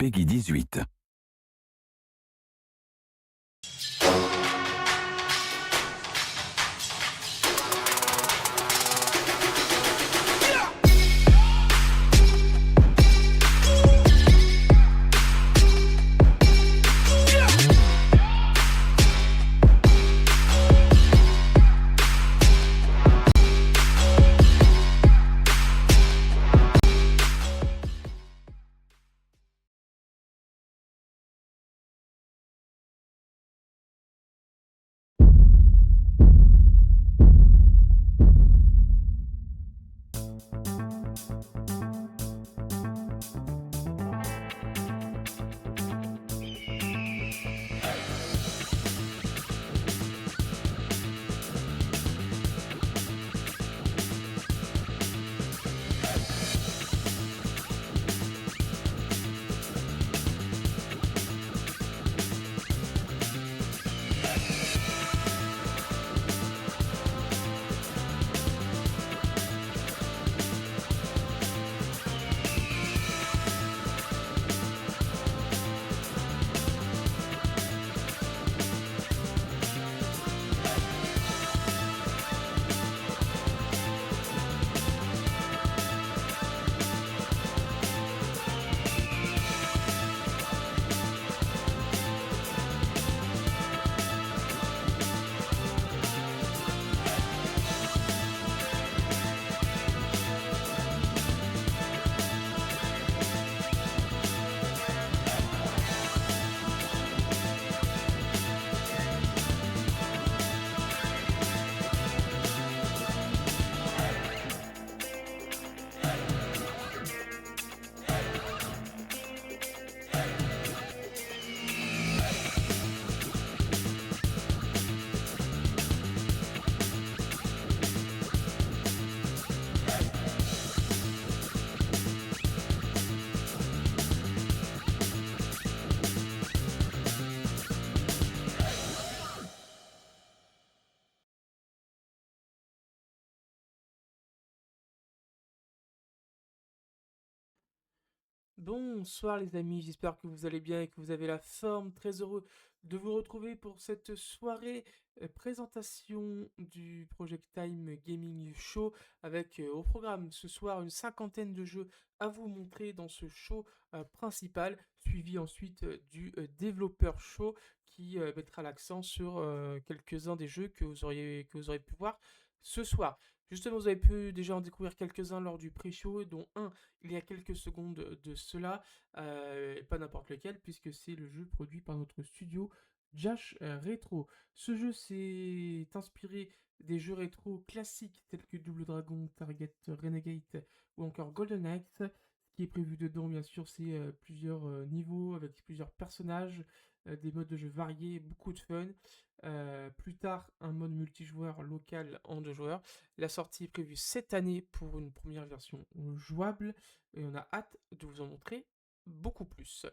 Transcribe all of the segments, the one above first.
PEGI 18. Bonsoir les amis, j'espère que vous allez bien et que vous avez la forme. Très heureux de vous retrouver pour cette soirée présentation du Project Time Gaming Show avec au programme ce soir une cinquantaine de jeux à vous montrer dans ce show principal, suivi ensuite du développeur show qui mettra l'accent sur quelques-uns des jeux que vous auriez pu voir ce soir. Justement, vous avez pu déjà en découvrir quelques-uns lors du pré-show, dont un il y a quelques secondes de cela, et pas n'importe lequel, puisque c'est le jeu produit par notre studio Jash Retro. Ce jeu s'est inspiré des jeux rétro classiques tels que Double Dragon, Target Renegade ou encore Golden Axe. Ce qui est prévu dedans, bien sûr, c'est plusieurs niveaux avec plusieurs personnages, des modes de jeu variés, beaucoup de fun. Plus tard, un mode multijoueur local en 2 joueurs. La sortie est prévue cette année pour une première version jouable et on a hâte de vous en montrer beaucoup plus.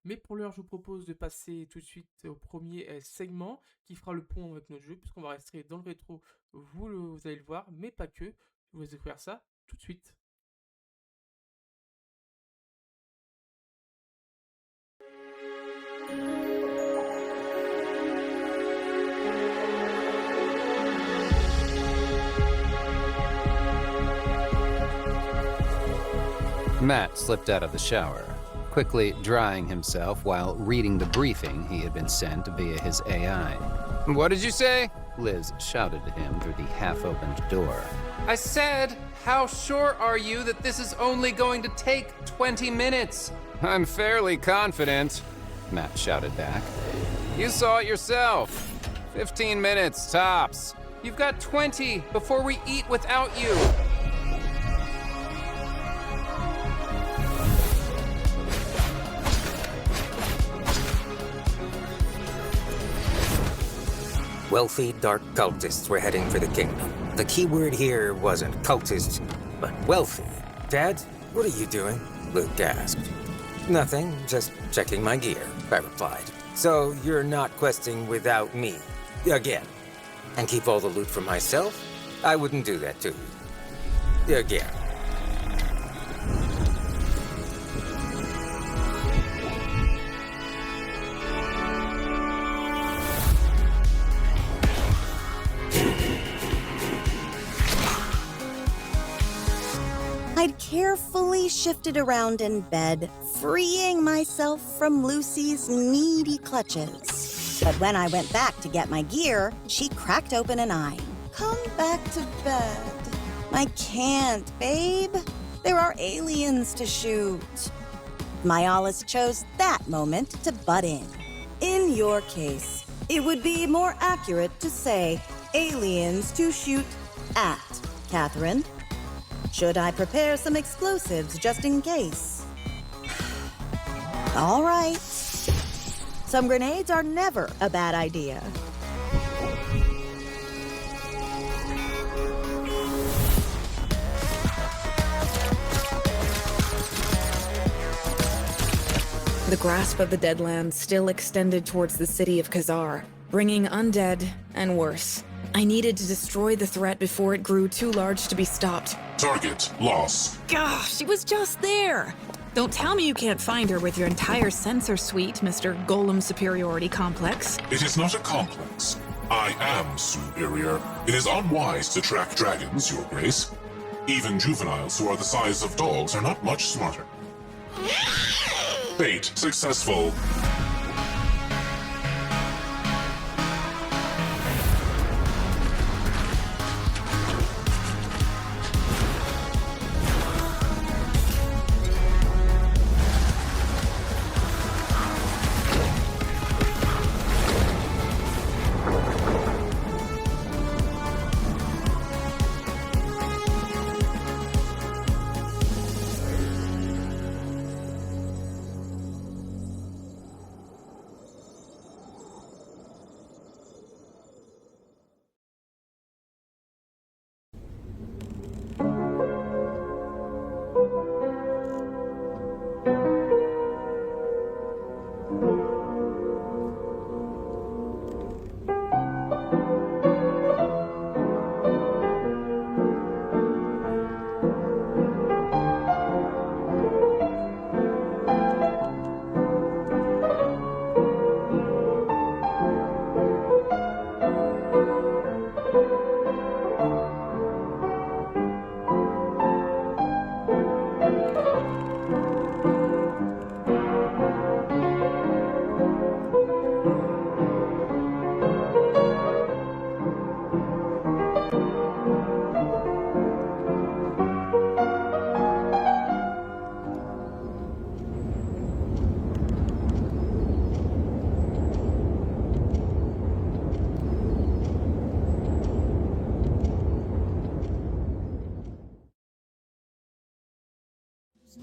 Mais pour l'heure, je vous propose de passer tout de suite au premier segment qui fera le pont avec notre jeu, puisqu'on va rester dans le rétro, vous allez le voir, mais pas que. Je vous laisse découvrir ça tout de suite. Matt slipped out of the shower, quickly drying himself while reading the briefing he had been sent via his AI. "What did you say?" Liz shouted at him through the half-opened door. "I said, how sure are you that this is only going to take 20 minutes? "I'm fairly confident," Matt shouted back. "You saw it yourself. 15 minutes, tops. You've got 20 before we eat without you." Wealthy, dark cultists were heading for the kingdom. The key word here wasn't cultists, but wealthy. "Dad, what are you doing?" Luke asked. "Nothing, just checking my gear," I replied. "So you're not questing without me, again? And keep all the loot for myself? I wouldn't do that to you. Again." I'd carefully shifted around in bed, freeing myself from Lucy's needy clutches. But when I went back to get my gear, she cracked open an eye. Come back to bed. I can't, babe. There are aliens to shoot. Myalis chose that moment to butt in. In your case, it would be more accurate to say aliens to shoot at, Catherine. Should I prepare some explosives just in case? All right. Some grenades are never a bad idea. The grasp of the Deadlands still extended towards the city of Khazar, bringing undead and worse. I needed to destroy the threat before it grew too large to be stopped. Target lost. Gosh, she was just there! Don't tell me you can't find her with your entire sensor suite, Mr. Golem Superiority Complex. It is not a complex. I am superior. It is unwise to track dragons, Your Grace. Even juveniles who are the size of dogs are not much smarter. Bait successful.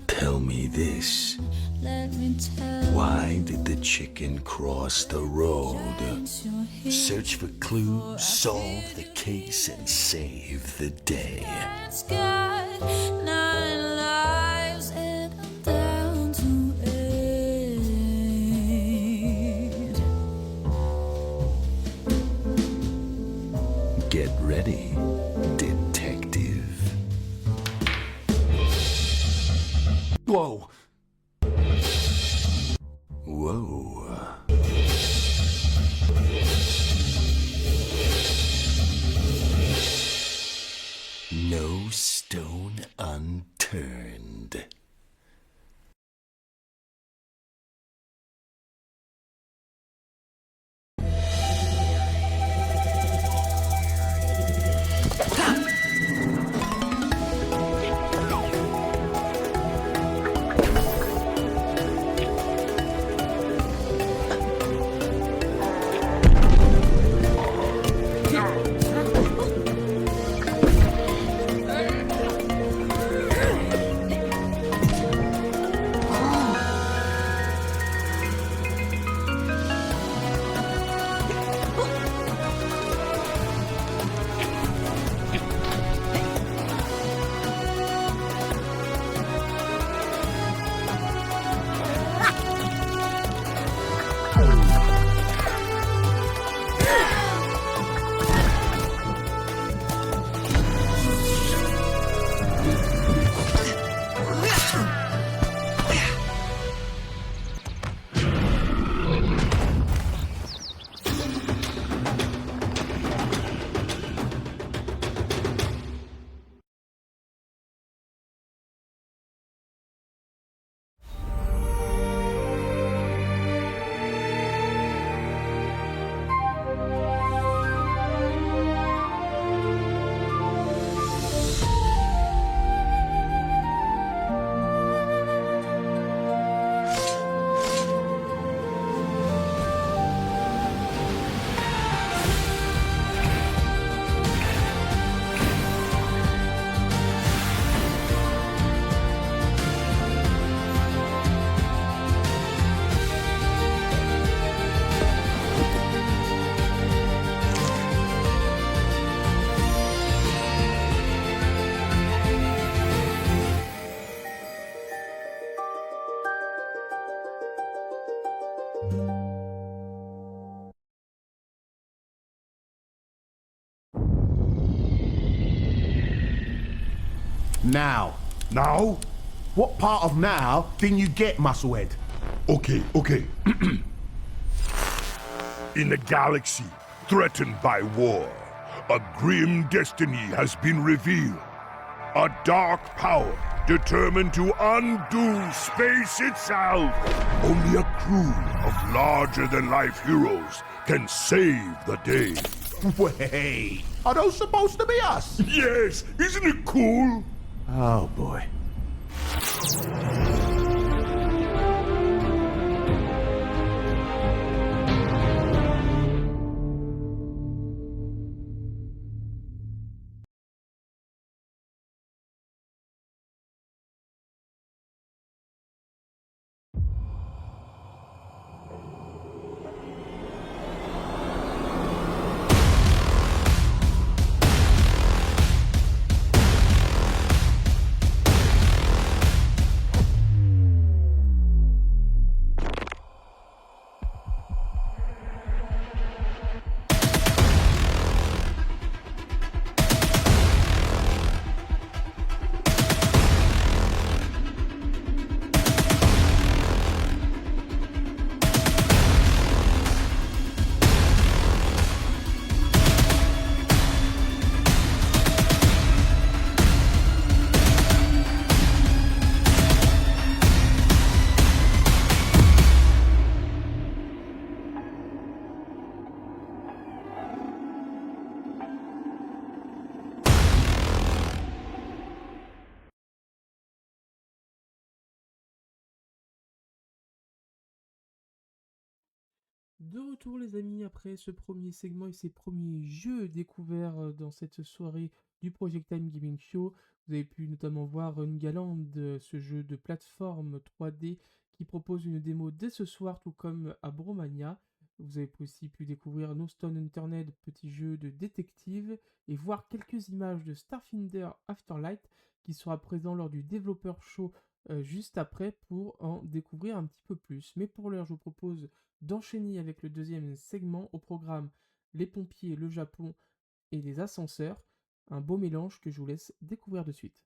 Tell me this. Why did the chicken cross the road? Search for clues, solve the case, and save the day. Get ready, detective. Whoa. Whoa. No stone unturned. Now. Now? What part of now didn't you get, Musclehead? Okay. In the galaxy, threatened by war, a grim destiny has been revealed. A dark power determined to undo space itself. Only a crew of larger-than-life heroes can save the day. Wait, are those supposed to be us? Yes, isn't it cool? Oh boy. De retour les amis après ce premier segment et ces premiers jeux découverts dans cette soirée du Project Time Gaming Show. Vous avez pu notamment voir Ungaland, ce jeu de plateforme 3D qui propose une démo dès ce soir tout comme à Bromania. Vous avez aussi pu découvrir No Stone Unturned, petit jeu de détective, et voir quelques images de Starfinder Afterlight qui sera présent lors du Developer Show juste après pour en découvrir un petit peu plus. Mais pour l'heure je vous propose d'enchaîner avec le deuxième segment au programme les pompiers, le Japon et les ascenseurs. Un beau mélange que je vous laisse découvrir de suite.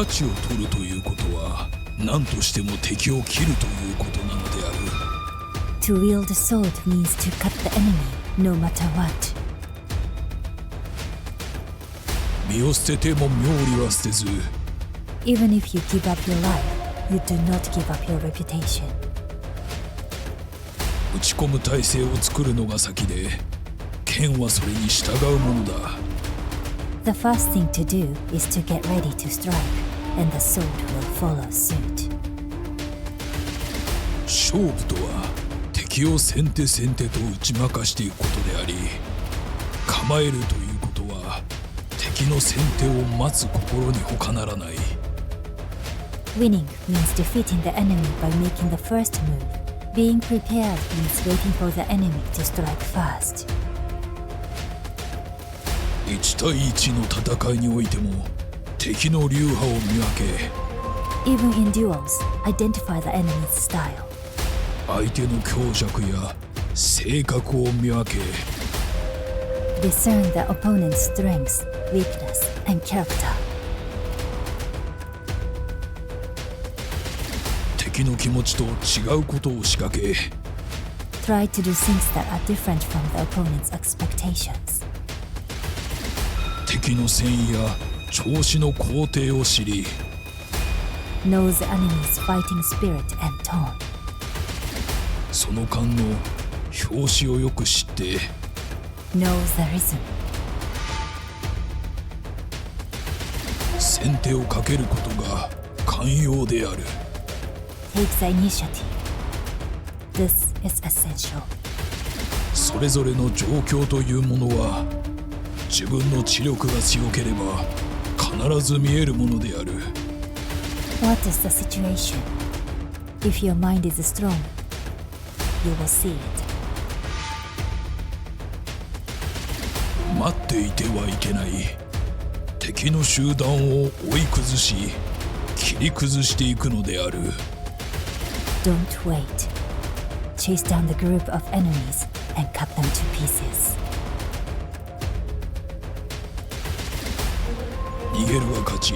勝を取るということは何としても敵を切るということなのである。 To wield a sword means to cut the enemy, no matter what. 身を捨てても妙理は捨てず、 Even if you give up your life, you do not give up your reputation. 打ち込む体制を作るのが先で、剣はそれに従うものだ。 The first thing to do is to get ready to strike, and the sword will follow suit. 勝負とは敵を先手先手と打ち負かしていくことであり、構えるということは敵の先手を待つ心に他ならない。 Winning means defeating the enemy by making the first move. Being prepared means waiting for the enemy to strike first. 1対1の戦いにおいても敵の流派を見分け、 Even in duels, identify the enemy's style. 相手の強弱や性格を見分け、 Discern the opponent's strengths, weakness, and character. 敵の気持ちと違うことを仕掛け、 Try to do things that are different from the opponent's expectations. 敵の戦意や調子の工程を知り、 Know the enemy's fighting spirit and tone. その間の表紙をよく知って、 Know the rhythm. 先手をかけることが寛容である。 Take the initiative. This is essential. それぞれの状況というものは自分の知力が強ければ必ず見えるものである。 What is the situation? If your mind is strong, you will see it. 待っていてはいけない。敵の集団を追い崩し切り崩していくのである。 Don't wait. Chase down the group of enemies and cut them to pieces. 逃げるが勝ち。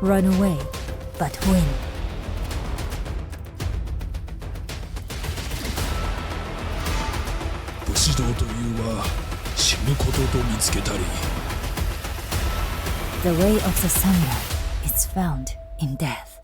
Run away, but win. 武士道というは死ぬことと見つけたり、 The way of the samurai is found in death.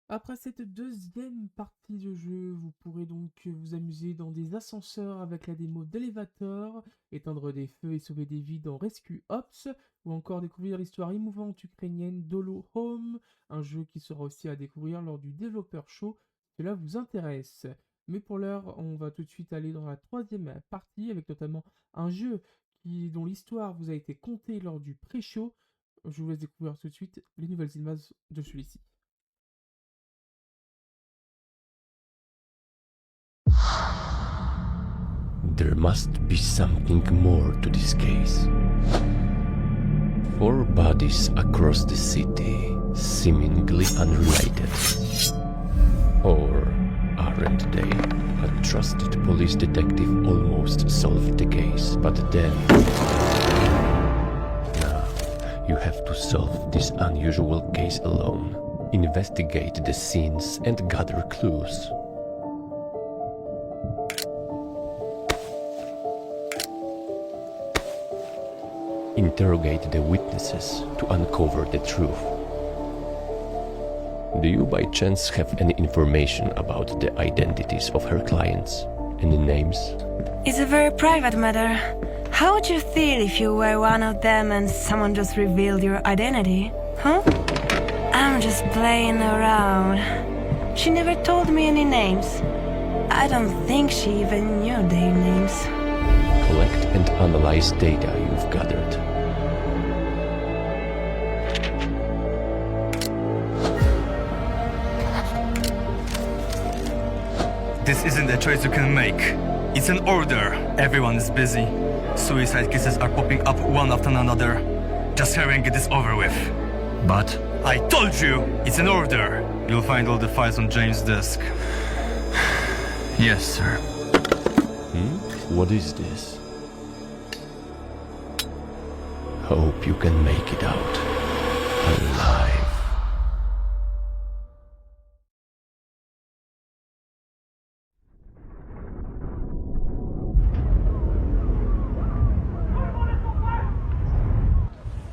'Après cette deuxième partie de jeu, vous pourrez donc vous amuser dans des ascenseurs avec la démo d'Elevator, éteindre des feux et sauver des vies dans Rescue Ops, ou encore découvrir l'histoire émouvante ukrainienne d'Holo Home, un jeu qui sera aussi à découvrir lors du Developer Show, si cela vous intéresse. Mais pour l'heure, on va tout de suite aller dans la troisième partie, avec notamment un jeu dont l'histoire vous a été contée lors du pré-show. Je vous laisse découvrir tout de suite les nouvelles images de celui-ci. There must be something more to this case. 4 bodies across the city, seemingly unrelated. Or aren't they? A trusted police detective almost solved the case, but then... Now, you have to solve this unusual case alone. Investigate the scenes and gather clues. Interrogate the witnesses to uncover the truth. Do you by chance have any information about the identities of her clients? Any names? It's a very private matter. How would you feel if you were one of them and someone just revealed your identity? Huh? I'm just playing around. She never told me any names. I don't think she even knew their names. Collect and analyze data you've gathered. This isn't a choice you can make. It's an order. Everyone is busy. Suicide cases are popping up one after another. Just hurry and get this over with. But I told you, it's an order. You'll find all the files on James' desk. Yes, sir. What is this? Hope you can make it out alive.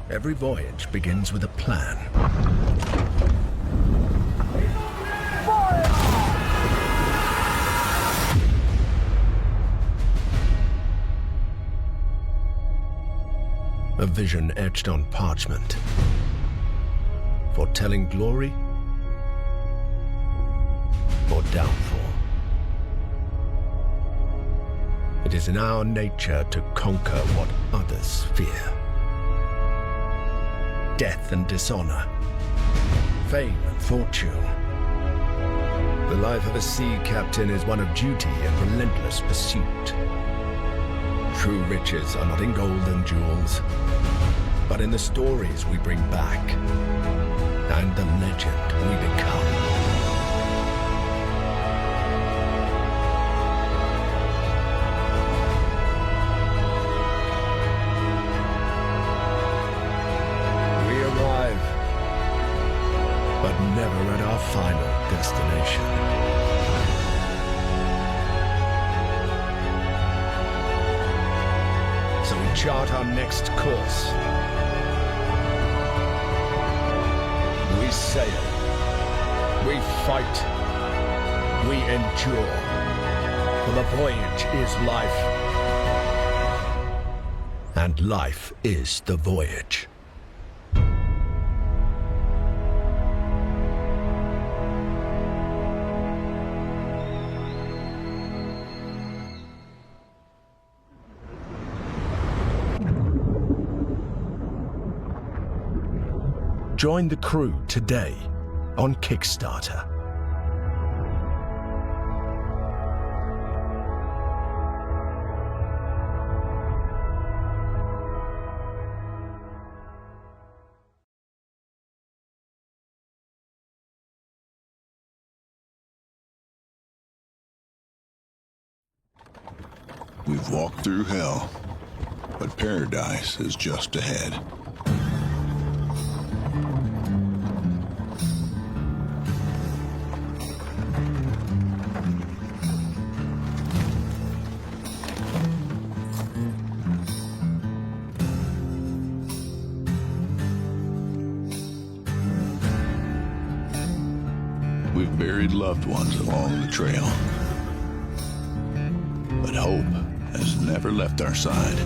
Every voyage begins with a plan. A vision etched on parchment, foretelling glory or downfall. It is in our nature to conquer what others fear. Death and dishonor, fame and fortune. The life of a sea captain is one of duty and relentless pursuit. True riches are not in gold and jewels, but in the stories we bring back and the legend we become. We arrive, but never at our final destination. So we chart our next course. We sail. We fight. We endure. For the voyage is life. And life is the voyage. Join the crew today on Kickstarter. We've walked through hell, but paradise is just ahead. We've buried loved ones along the trail, but hope has never left our side.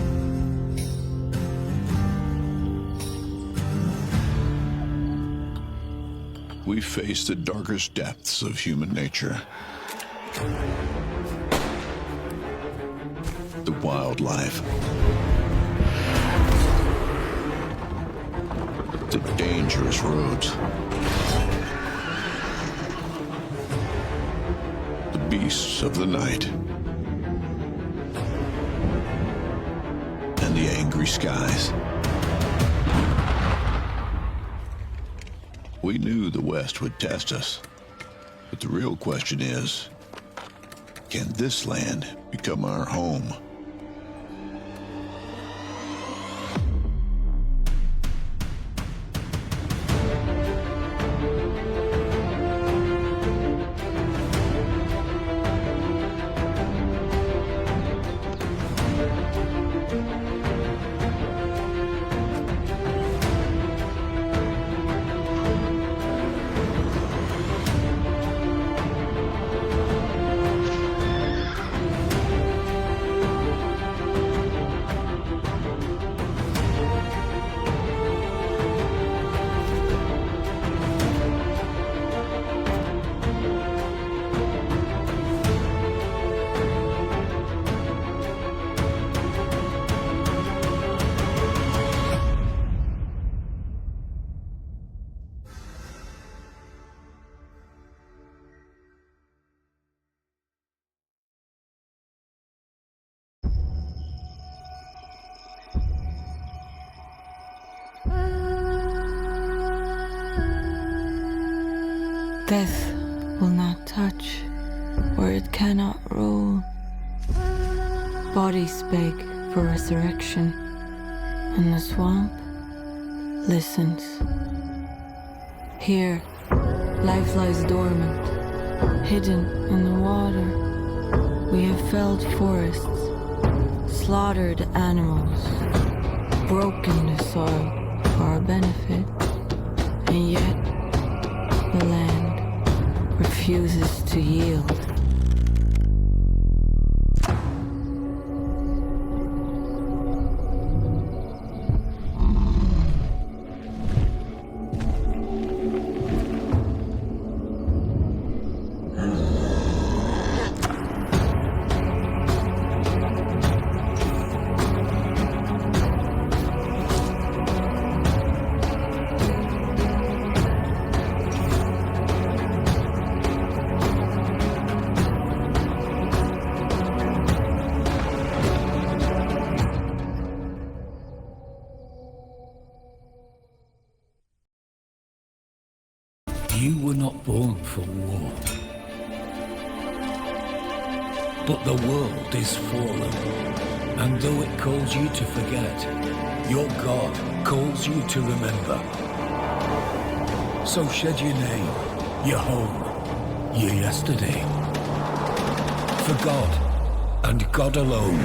We face the darkest depths of human nature. The wildlife. The dangerous roads. The beasts of the night. the angry skies. We knew the West would test us, but the real question is, can this land become our home? Death will not touch where it cannot rule. Bodies beg for resurrection, and the swamp listens. Here, life lies dormant, hidden in the water. We have felled forests, slaughtered animals, broken the soil for our benefit, and yet the land refuses to yield. You were not born for war. But the world is fallen. And though it calls you to forget, your God calls you to remember. So shed your name, your home, your yesterday. For God, and God alone.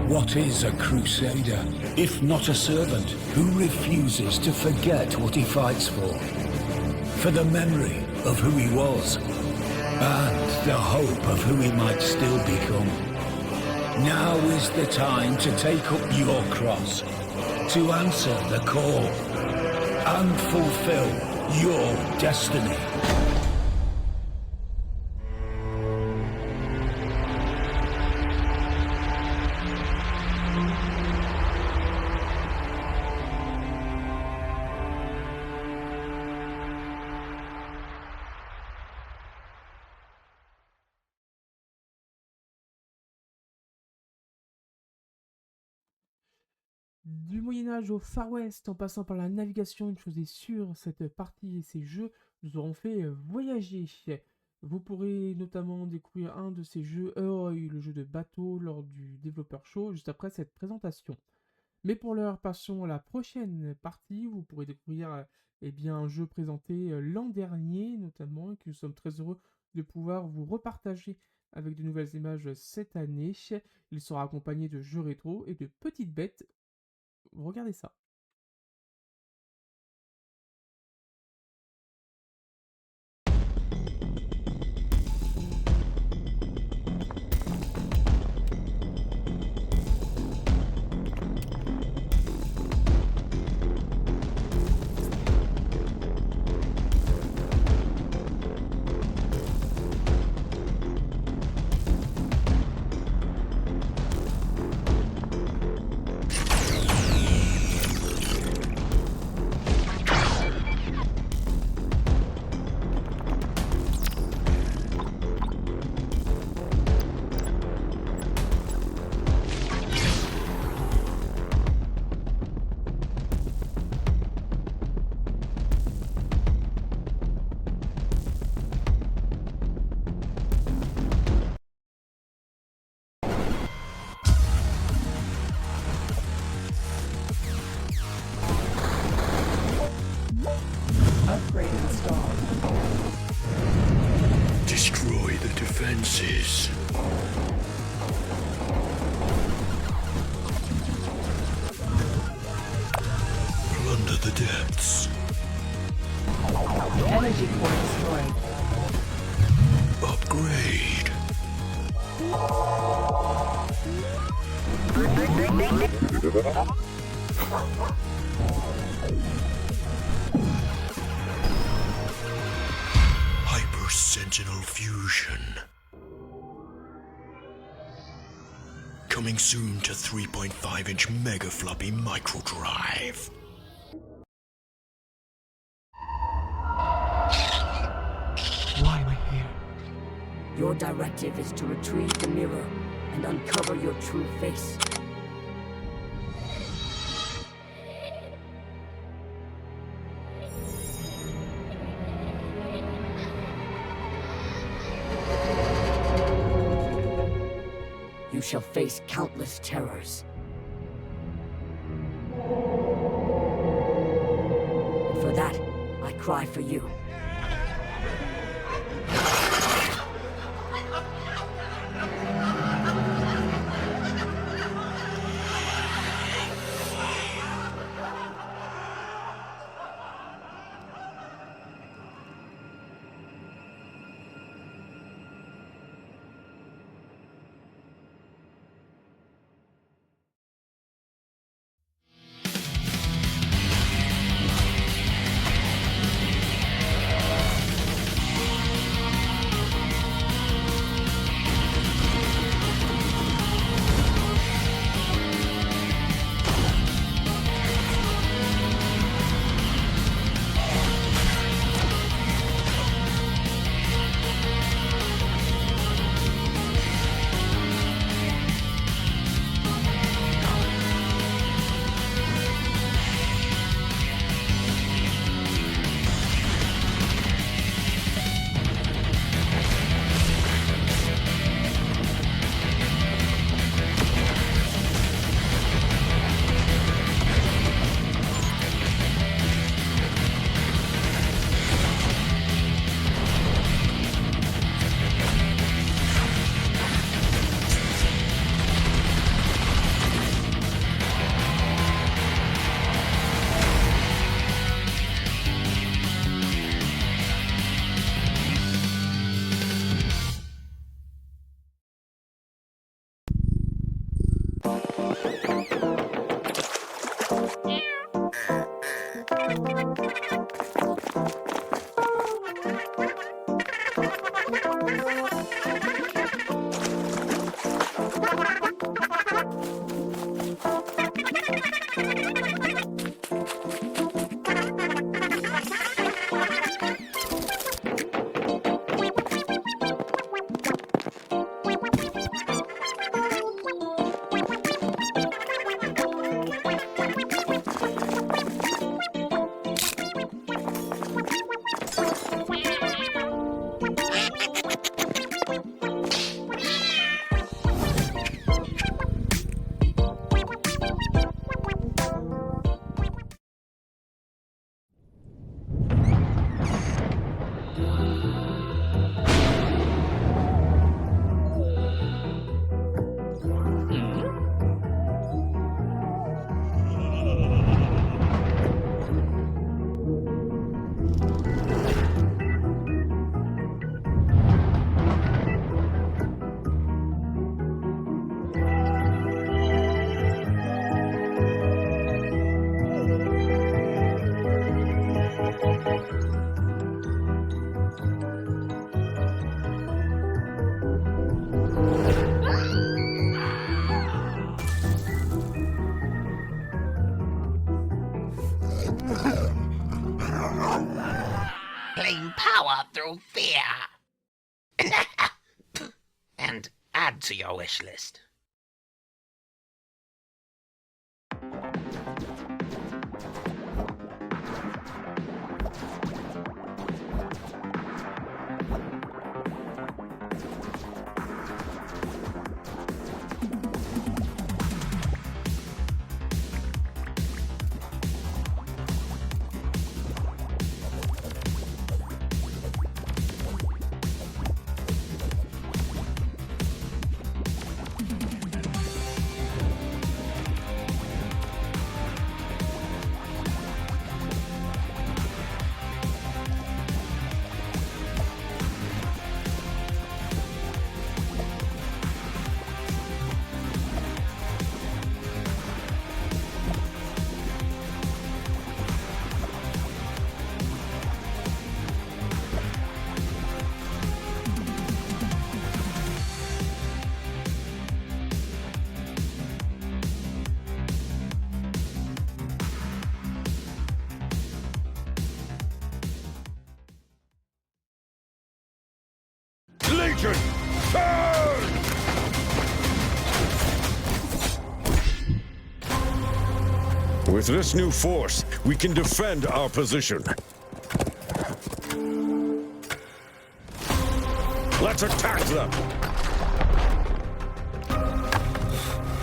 What is a crusader, if not a servant who refuses to forget what he fights for the memory of who he was, and the hope of who he might still become. Now is the time to take up your cross, to answer the call, and fulfill your destiny. Du Moyen-Âge au Far West, en passant par la navigation, une chose est sûre, cette partie et ces jeux nous auront fait voyager. Vous pourrez notamment découvrir un de ces jeux, Heroy, le jeu de bateau, lors du développeur show, juste après cette présentation. Mais pour l'heure, passons à la prochaine partie. Vous pourrez découvrir un jeu présenté l'an dernier, notamment, et que nous sommes très heureux de pouvoir vous repartager avec de nouvelles images cette année. Il sera accompagné de jeux rétro et de petites bêtes. Regardez ça. the depths. Energy core destroyed. Upgrade. Hyper Sentinel Fusion. Coming soon to 3.5-inch Mega Floppy Micro Drive. Why am I here? Your directive is to retrieve the mirror and uncover your true face. You shall face countless terrors. And for that, I cry for you. Claim power through fear. And add to your wish list. With this new force, we can defend our position. Let's attack them!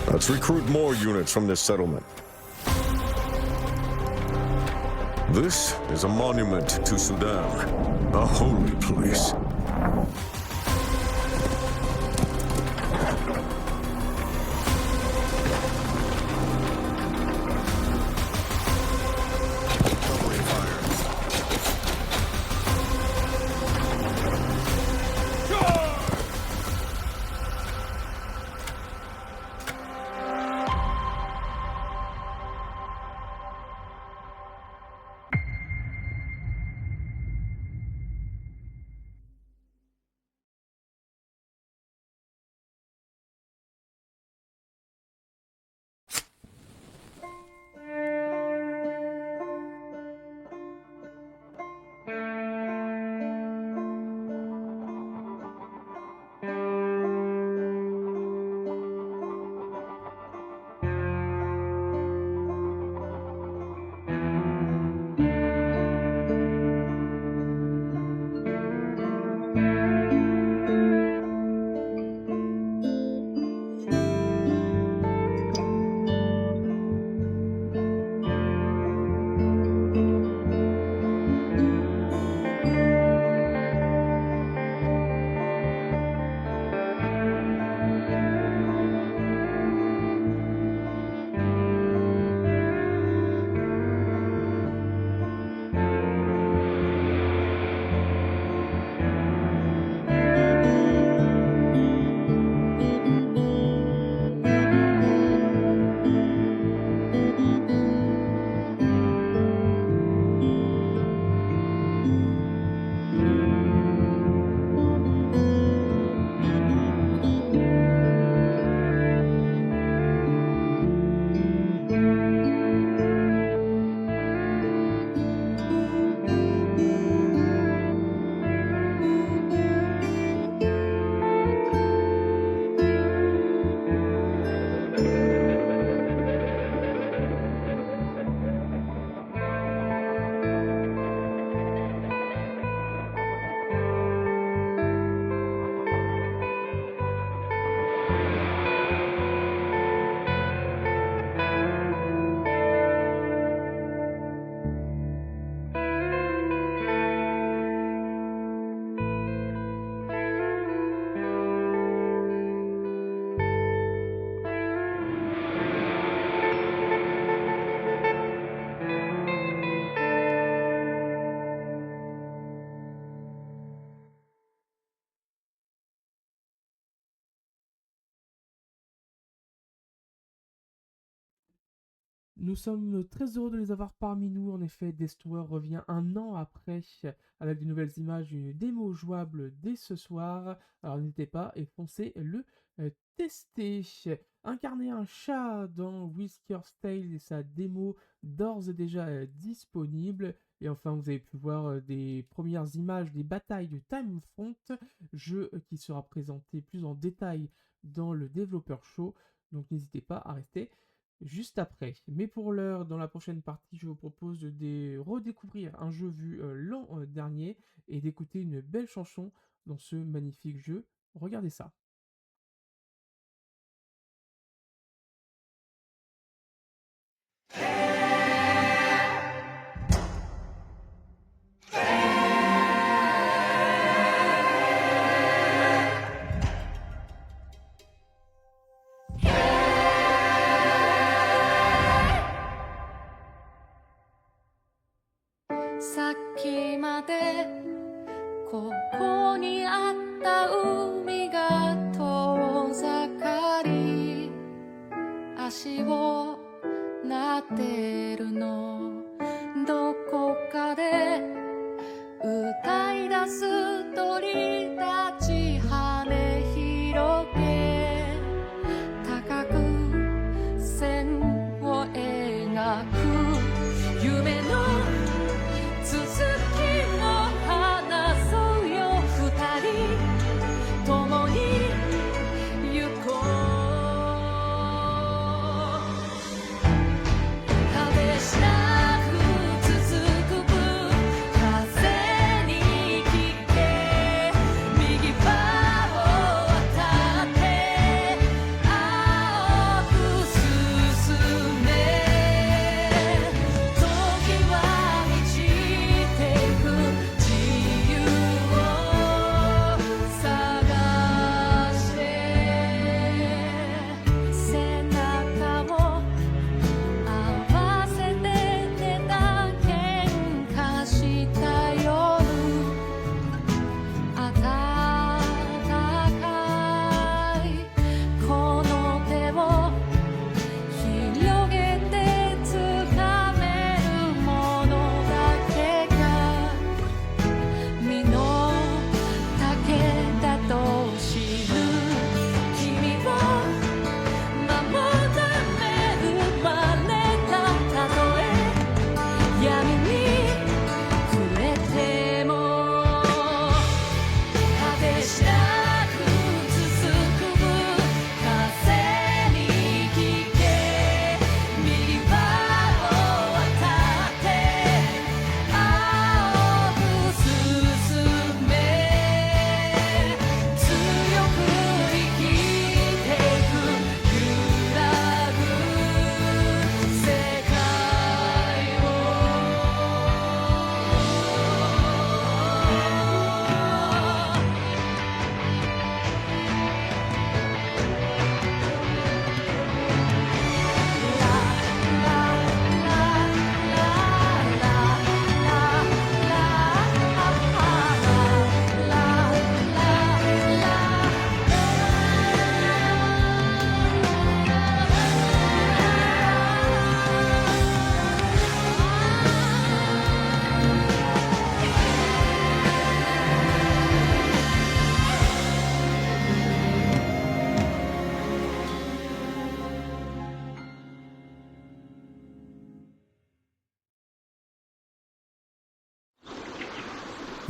Let's recruit more units from this settlement. This is a monument to Sudan, a holy place. Nous sommes très heureux de les avoir parmi nous. En effet, Destour revient un an après avec de nouvelles images, une démo jouable dès ce soir. Alors n'hésitez pas et foncez le tester. Incarner un chat dans Whisker's Tale et sa démo d'ores et déjà disponible. Et enfin, vous avez pu voir des premières images des batailles de Timefront, jeu qui sera présenté plus en détail dans le Developer Show. Donc n'hésitez pas à rester juste après. Mais pour l'heure, dans la prochaine partie, je vous propose de redécouvrir un jeu vu l'an dernier et d'écouter une belle chanson dans ce magnifique jeu. Regardez ça.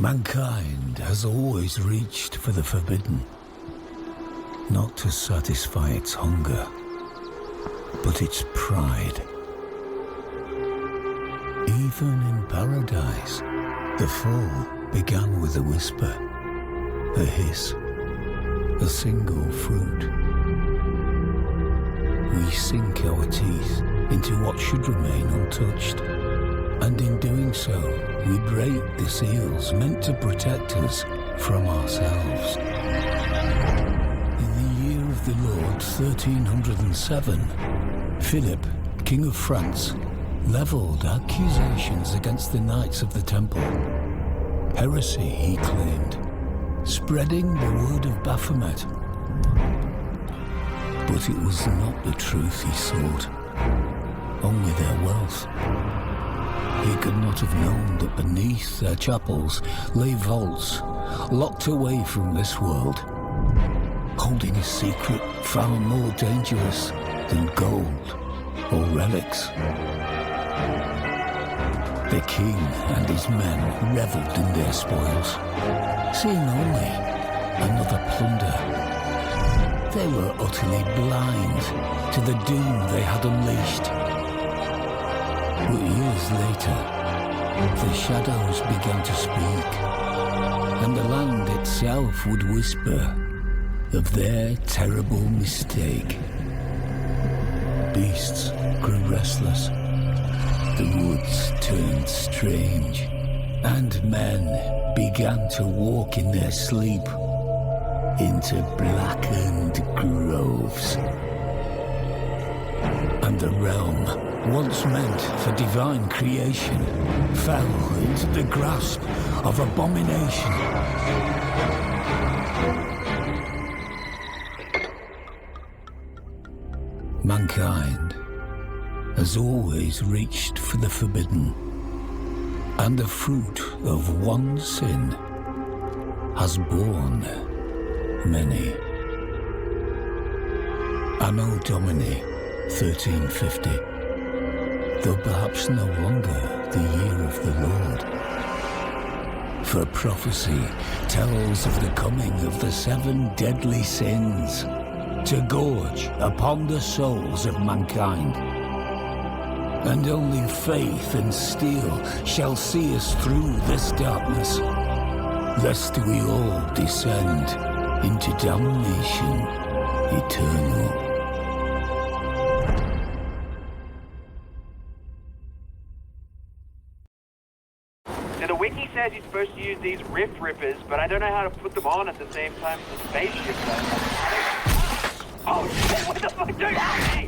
Mankind has always reached for the forbidden, not to satisfy its hunger, but its pride. Even in paradise, the fall began with a whisper, a hiss, a single fruit. We sink our teeth into what should remain untouched, and in doing so, we break the seals meant to protect us from ourselves. In the year of the Lord 1307, Philip, King of France, leveled accusations against the Knights of the Temple. Heresy, he claimed, spreading the word of Baphomet. But it was not the truth he sought, only their wealth. He could not have known that beneath their chapels lay vaults locked away from this world, holding a secret far more dangerous than gold or relics. The king and his men revelled in their spoils, seeing only another plunder. They were utterly blind to the doom they had unleashed. But years later, the shadows began to speak, and the land itself would whisper of their terrible mistake. Beasts grew restless, the woods turned strange, and men began to walk in their sleep into blackened groves. And the realm, once meant for divine creation, fell into the grasp of abomination. Mankind has always reached for the forbidden, and the fruit of one sin has borne many. Anno Domini 1350, though perhaps no longer the year of the Lord. For prophecy tells of the coming of the 7 deadly sins to gorge upon the souls of mankind. And only faith and steel shall see us through this darkness, lest we all descend into damnation eternal. Now the wiki says you're supposed to use these rift rippers, but I don't know how to put them on at the same time as the spaceship does. Oh shit, what the fuck, dude, help me!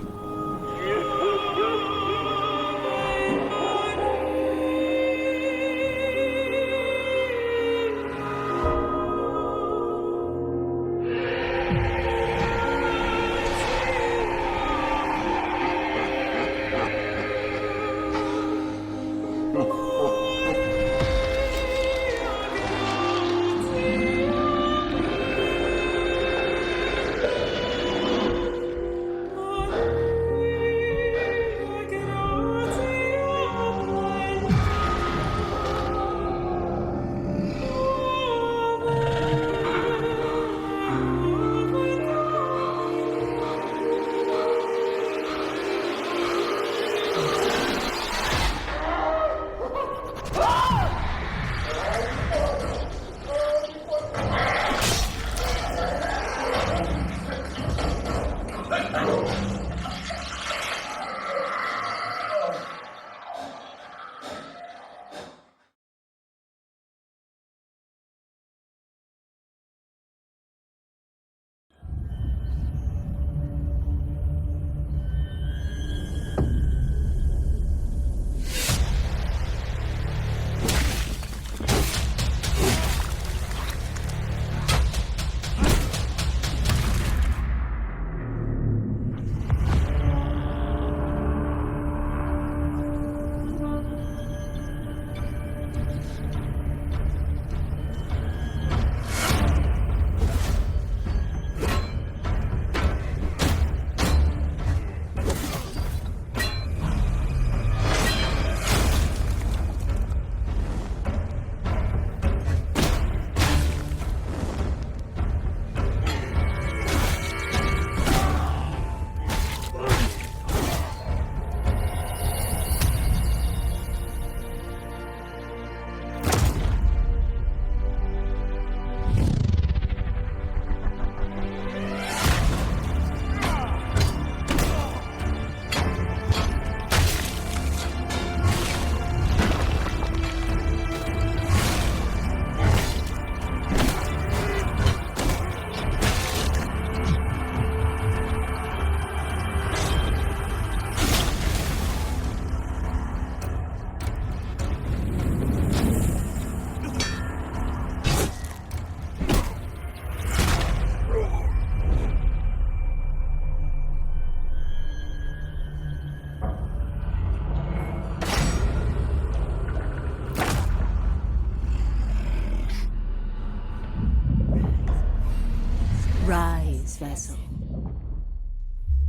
vessel.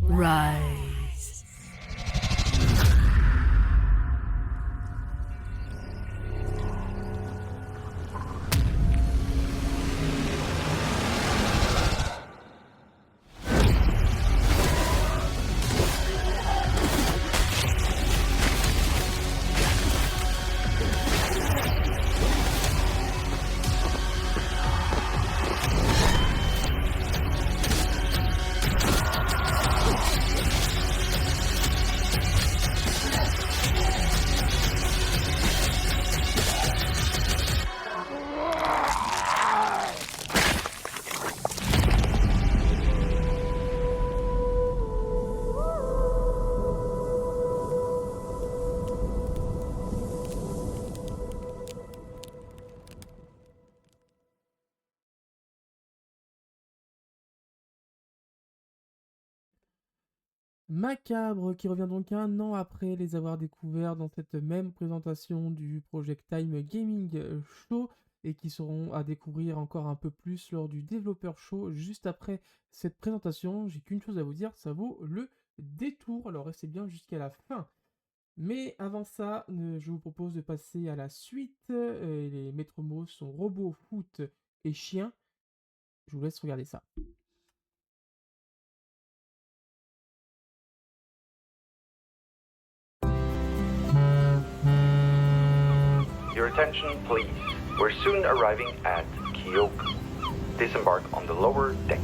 Rise. Macabre qui revient donc 1 an après les avoir découverts dans cette même présentation du Project Time Gaming Show et qui seront à découvrir encore un peu plus lors du Developer Show juste après cette présentation. J'ai qu'une chose à vous dire, ça vaut le détour, alors restez bien jusqu'à la fin. Mais avant ça, je vous propose de passer à la suite. Les maîtres mots sont robot, foot et chien. Je vous laisse regarder ça. Your attention, please. We're soon arriving at Kyoku. Disembark on the lower deck.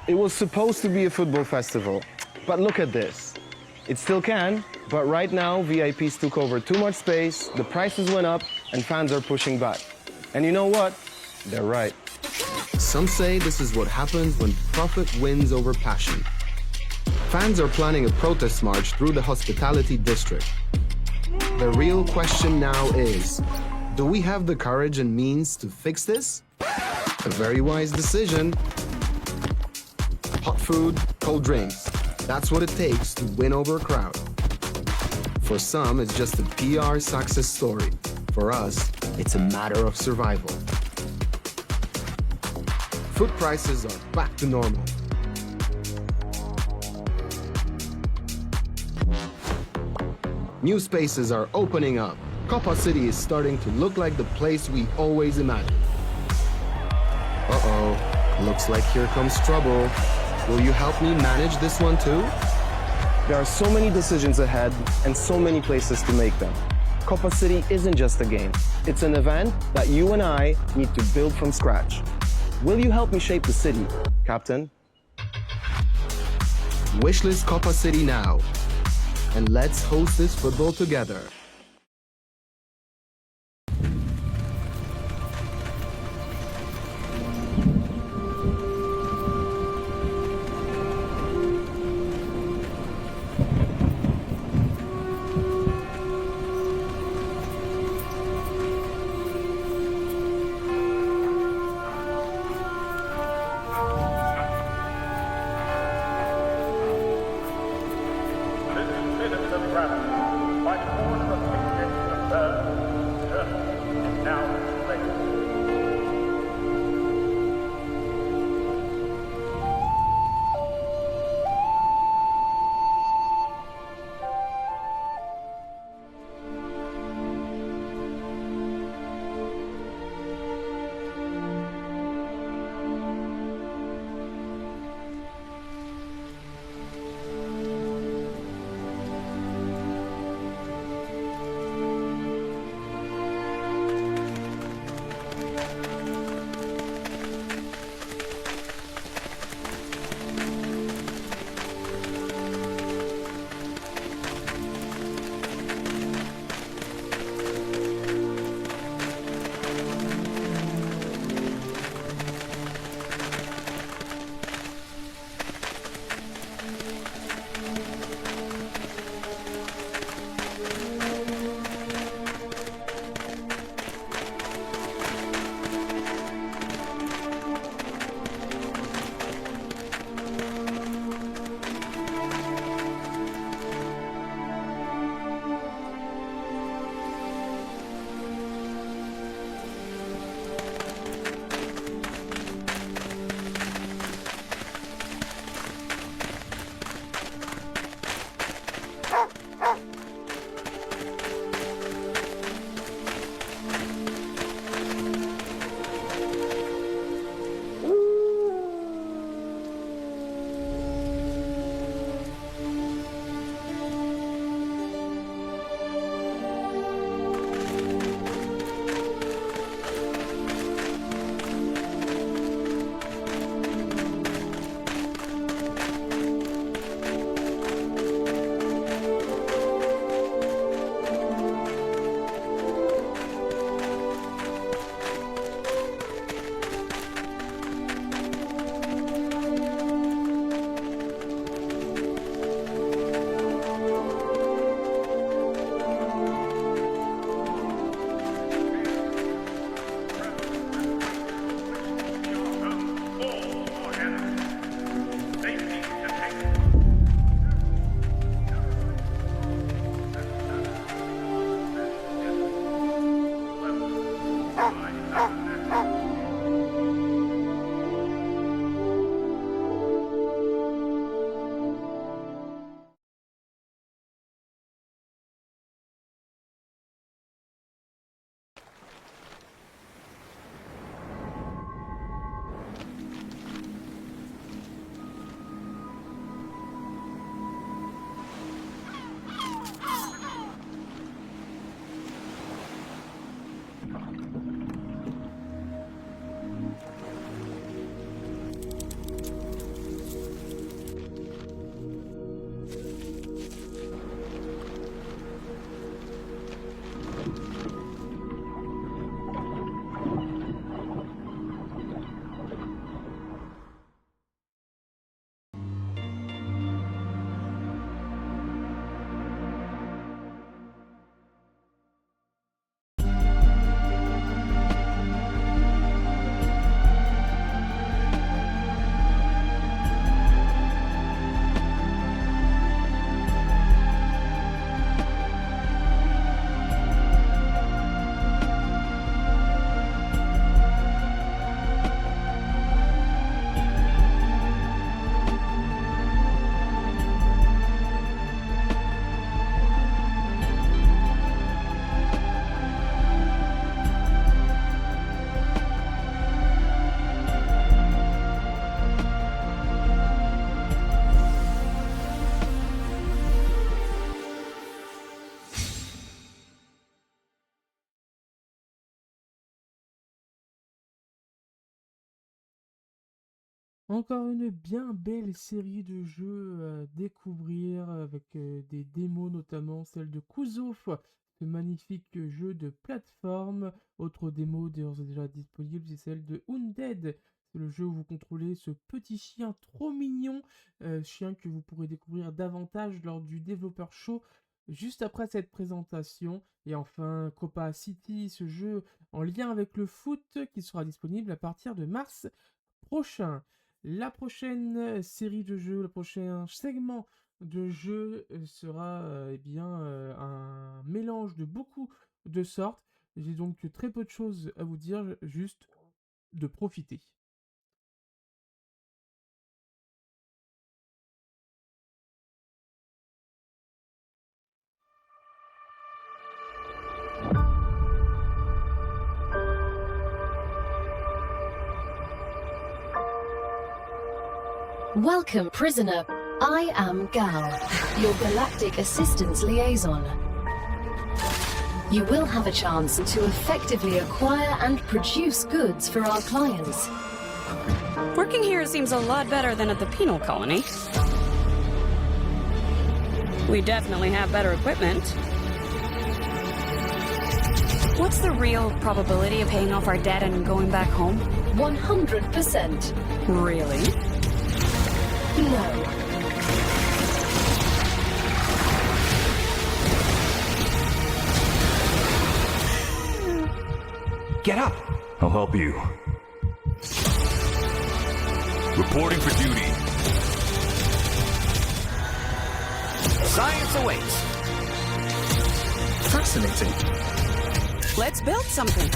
It was supposed to be a football festival, but look at this. It still can, but right now VIPs took over too much space, the prices went up, and fans are pushing back. And you know what? They're right. Some say this is what happens when profit wins over passion. Fans are planning a protest march through the hospitality district. The real question now is, do we have the courage and means to fix this? A very wise decision. Hot food, cold drinks. That's what it takes to win over a crowd. For some, it's just a PR success story. For us, it's a matter of survival. Food prices are back to normal. New spaces are opening up. Copa City is starting to look like the place we always imagined. Uh-oh, looks like here comes trouble. Will you help me manage this one too? There are so many decisions ahead and so many places to make them. Copa City isn't just a game. It's an event that you and I need to build from scratch. Will you help me shape the city, Captain? Wishlist Copa City now. And let's host this football together. Fight for Encore une bien belle série de jeux à découvrir avec des démos, notamment celle de Kuzo, ce magnifique jeu de plateforme. Autre démo déjà disponible, c'est celle de Undead. C'est le jeu où vous contrôlez ce petit chien trop mignon, chien que vous pourrez découvrir davantage lors du Developer Show juste après cette présentation. Et enfin, Copa City, ce jeu en lien avec le foot qui sera disponible à partir de mars prochain. La prochaine série de jeux, le prochain segment de jeux sera un mélange de beaucoup de sortes. J'ai donc très peu de choses à vous dire, juste de profiter. Welcome, prisoner. I am Gal, your galactic assistance liaison. You will have a chance to effectively acquire and produce goods for our clients. Working here seems a lot better than at the penal colony. We definitely have better equipment. What's the real probability of paying off our debt and going back home? 100%. Really? No. Get up! I'll help you. Reporting for duty. Science awaits. Fascinating. Let's build something.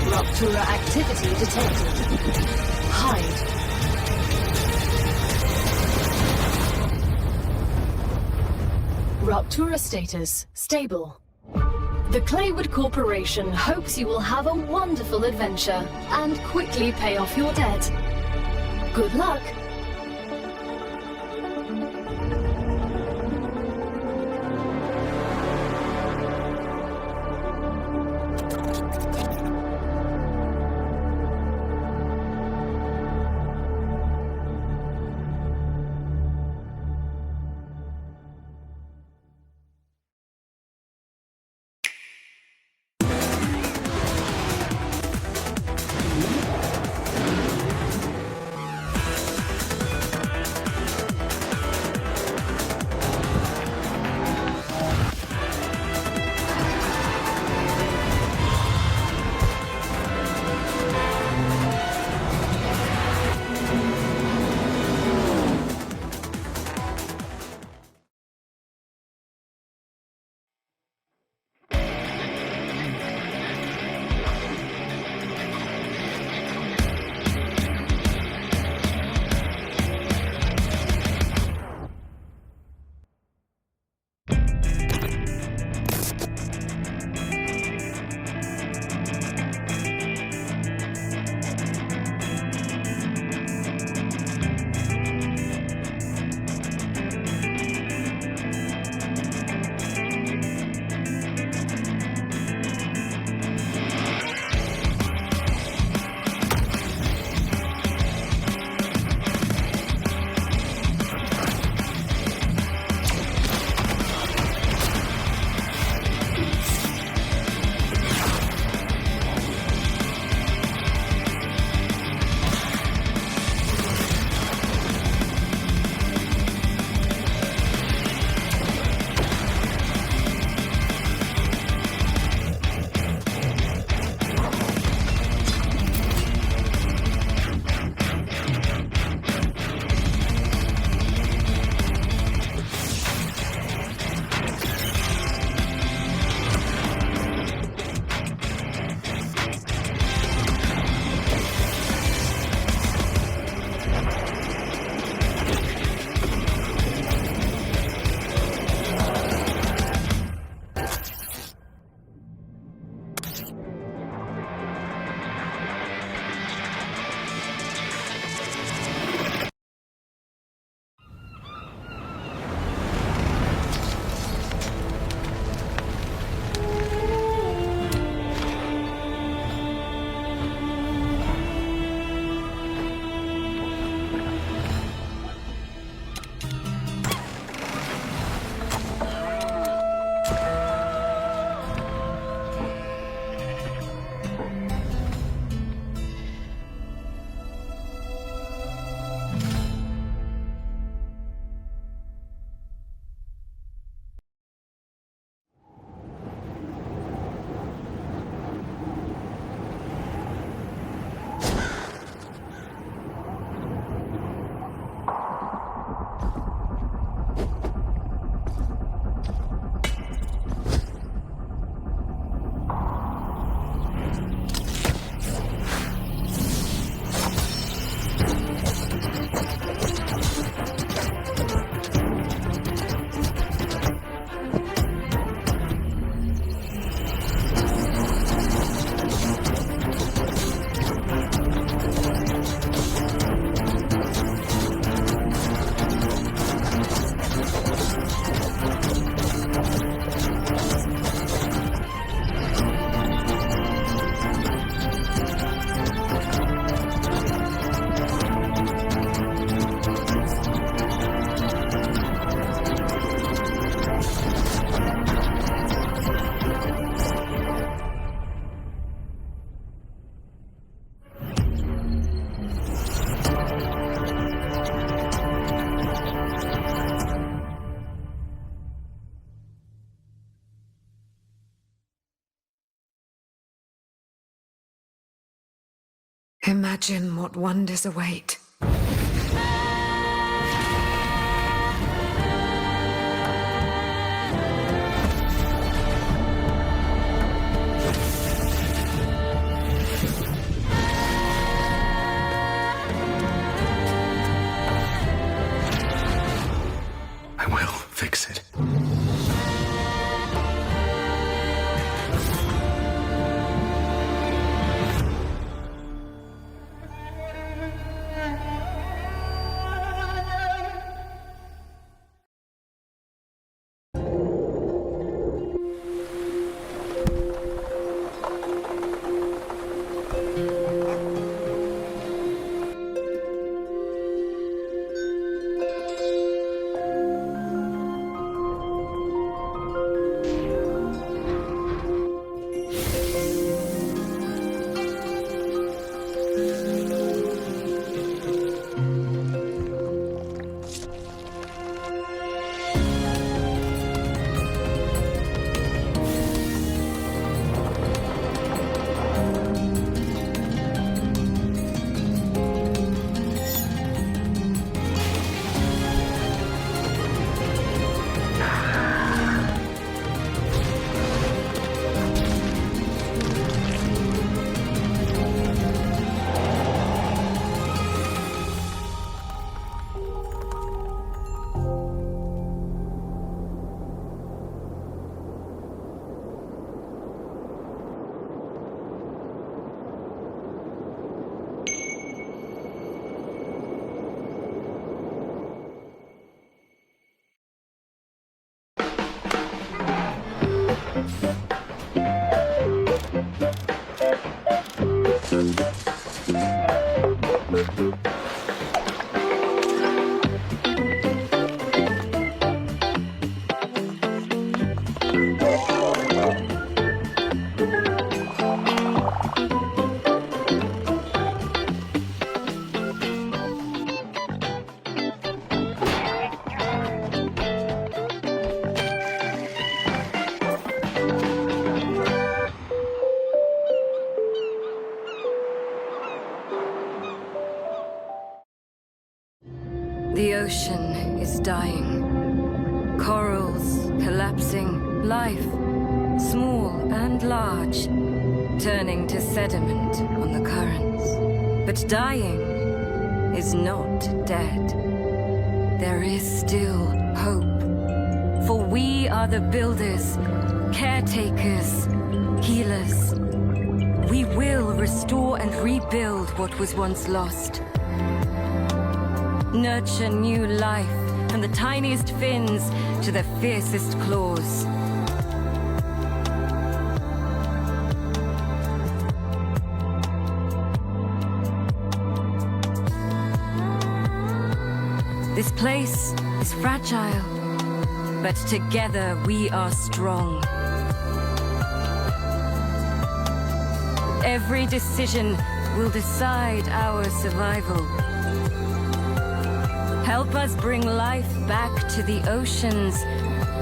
Ruptura activity detected. Hide. Ruptura status stable. The Claywood Corporation hopes you will have a wonderful adventure and quickly pay off your debt. Good luck. Imagine what wonders await. I will fix it. The ocean is dying. Corals collapsing, life, small and large, turning to sediment on the currents. But dying is not dead. There is still hope. For we are the builders, caretakers, healers. We will restore and rebuild what was once lost. Nurture new life, from the tiniest fins to the fiercest claws. This place is fragile, but together we are strong. Every decision will decide our survival. Help us bring life back to the oceans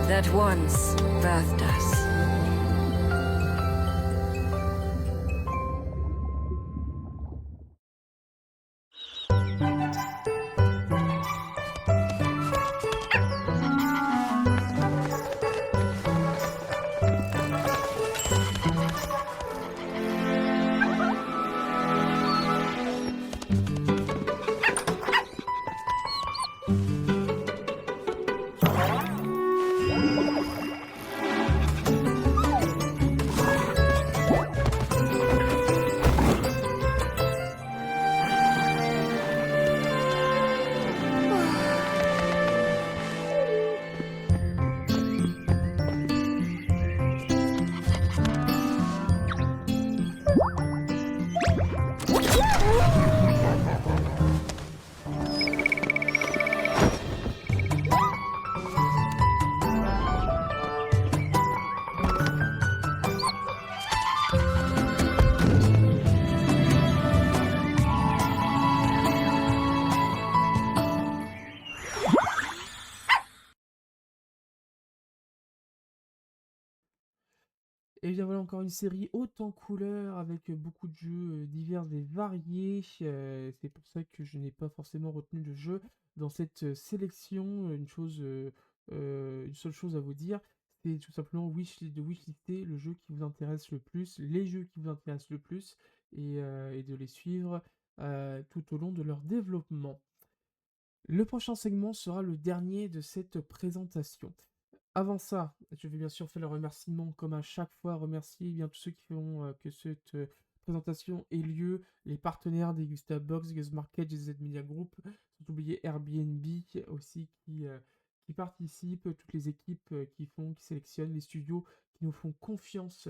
that once birthed us. Et bien voilà encore une série haute en couleurs avec beaucoup de jeux divers et variés. C'est pour ça que je n'ai pas forcément retenu de jeu dans cette sélection. Une seule chose à vous dire, c'est tout simplement de wishlister le jeu qui vous intéresse le plus, les jeux qui vous intéressent le plus, et de les suivre tout au long de leur développement. Le prochain segment sera le dernier de cette présentation. Avant ça, je vais bien sûr faire le remerciement, comme à chaque fois, remercier bien tous ceux qui font que cette présentation ait lieu, les partenaires des Gustabox, Guzmarket, GZ Media Group, sans oublier Airbnb aussi qui participent, toutes les équipes qui sélectionnent, les studios qui nous font confiance,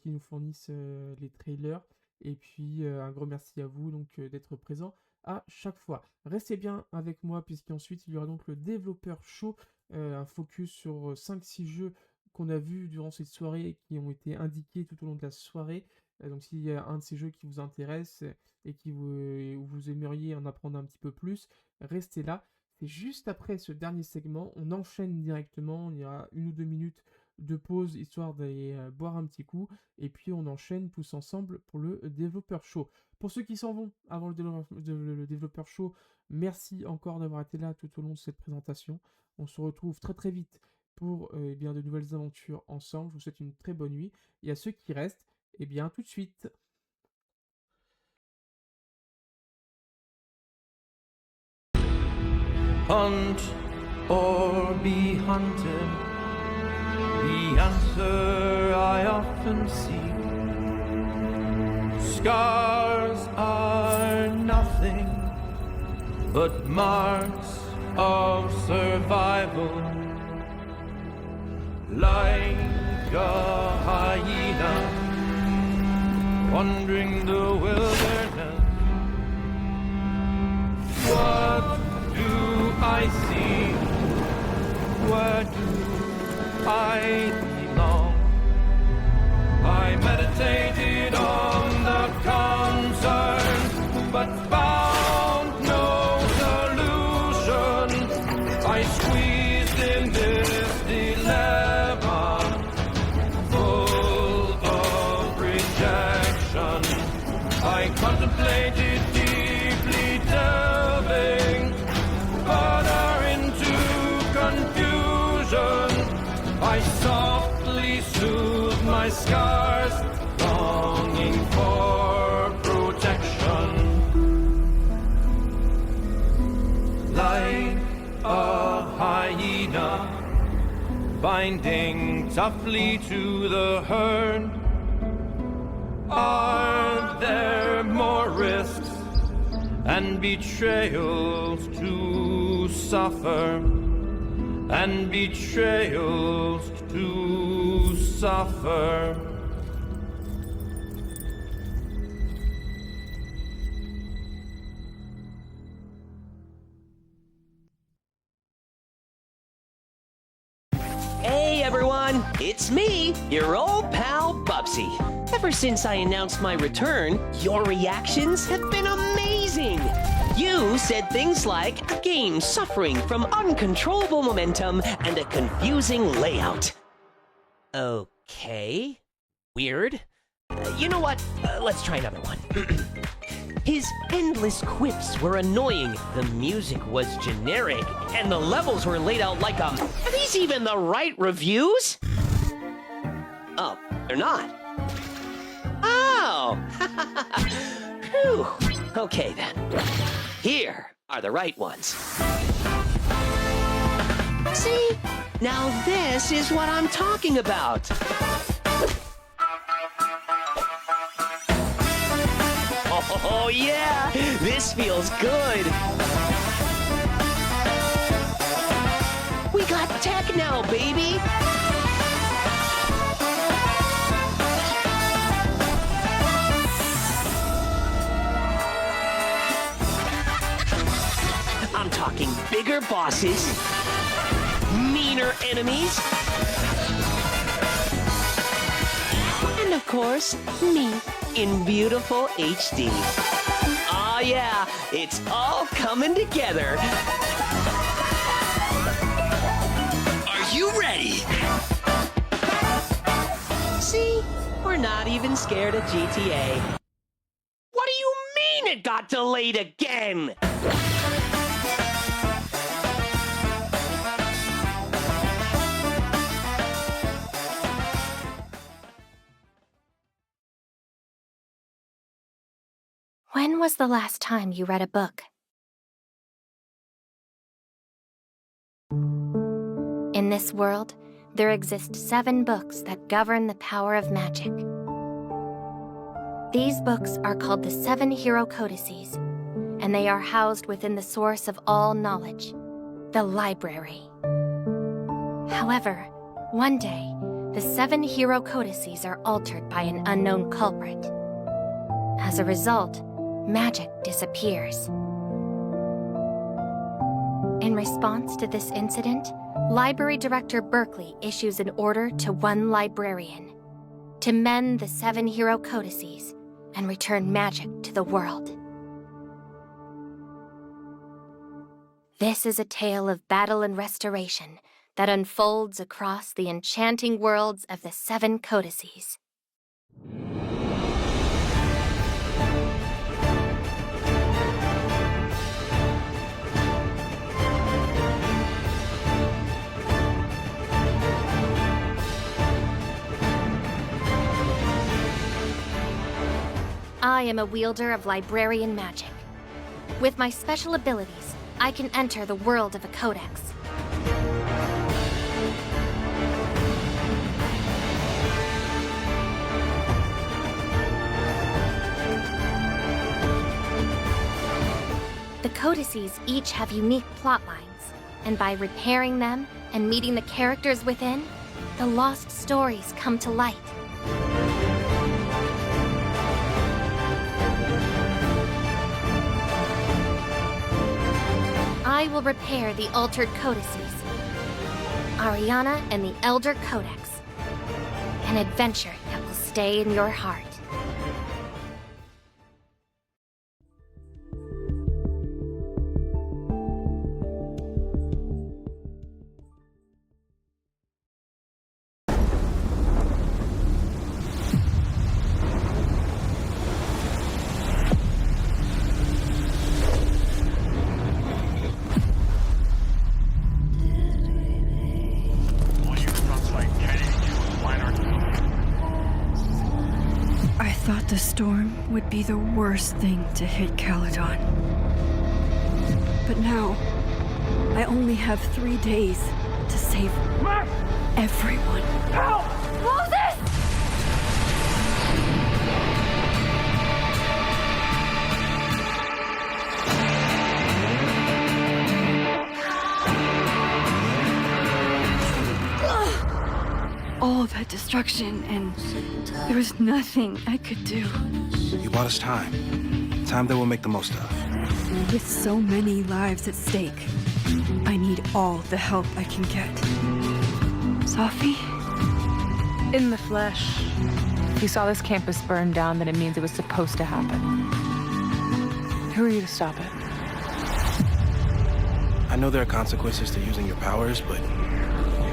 qui nous fournissent les trailers, et puis un gros merci à vous donc d'être présents à chaque fois. Restez bien avec moi puisqu'ensuite il y aura donc le développeur show, un focus sur 5-6 jeux qu'on a vus durant cette soirée et qui ont été indiqués tout au long de la soirée. Donc s'il y a un de ces jeux qui vous intéresse et où vous aimeriez en apprendre un petit peu plus, restez là. C'est juste après ce dernier segment, on enchaîne directement, il y aura 1 ou 2 minutes de pause histoire d'aller boire un petit coup, et puis on enchaîne tous ensemble pour le développeur show. Pour ceux qui s'en vont avant le développeur show, merci encore d'avoir été là tout au long de cette présentation. On se retrouve très très vite pour de nouvelles aventures ensemble. Je vous souhaite une très bonne nuit, et à ceux qui restent, tout de suite. Hunt or be hunted, the answer I often seek. Scars are nothing but marks of survival. Like a hyena wandering the wilderness. What do I see? Where do I belong? I meditated on the concerns, but found no solution. I squeezed in this dilemma, full of rejection. I contemplated deeply delving further into confusion. I softly soothed my scars, longing for protection. Like a hyena, binding toughly to the herd. Are there more risks and betrayals to suffer? And betrayals to suffer. Hey everyone, it's me, your old pal Bubsy. Ever since I announced my return, your reactions have been amazing. You said things like a game suffering from uncontrollable momentum and a confusing layout. Okay. Weird. You know what? Let's try another one. His endless quips were annoying, the music was generic, and the levels were laid out like Are these even the right reviews? Oh, they're not. Oh! Phew. Okay then. Here are the right ones. See? Now this is what I'm talking about. Oh yeah, this feels good. We got tech now, baby. I'm talking bigger bosses, meaner enemies, and of course, me in beautiful HD. Oh yeah, it's all coming together. Are you ready? See? even scared of GTA. What do you mean it got delayed again? When was the last time you read a book? In this world, there exist 7 books that govern the power of magic. These books are called the 7 Hero Codices, and they are housed within the source of all knowledge, the library. However, one day, the 7 Hero Codices are altered by an unknown culprit. As a result, magic disappears. In response to this incident, Library Director Berkeley issues an order to one librarian to mend the 7 Hero Codices and return magic to the world. This is a tale of battle and restoration that unfolds across the enchanting worlds of the 7 Codices. I am a wielder of librarian magic. With my special abilities, I can enter the world of a codex. The codices each have unique plot lines, and by repairing them and meeting the characters within, the lost stories come to light. I will repair the altered codices, Ariana and the Elder Codex, an adventure that will stay in your heart. The storm would be the worst thing to hit Caledon. But now, I only have 3 days to save everyone. Help! Moses! All that destruction, and there was nothing I could do. You bought us time. Time that we'll make the most of. With so many lives at stake, I need all the help I can get. Sophie? In the flesh. If you saw this campus burn down, then it means it was supposed to happen. Who are you to stop it? I know there are consequences to using your powers, but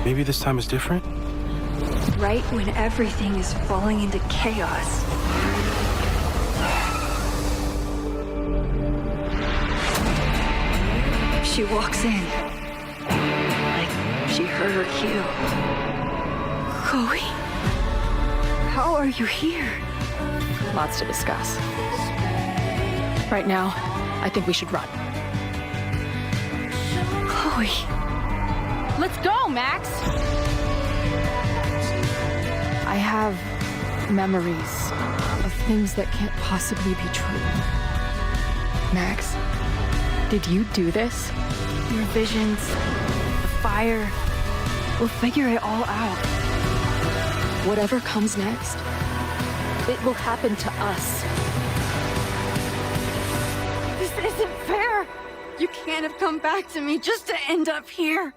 maybe this time is different? Right when everything is falling into chaos. She walks in, like she heard her cue. Chloe, how are you here? Lots to discuss. Right now, I think we should run. Chloe. Let's go, Max! I have memories of things that can't possibly be true. Max, did you do this? Your visions, the fire, we'll figure it all out. Whatever comes next, it will happen to us. This isn't fair! You can't have come back to me just to end up here!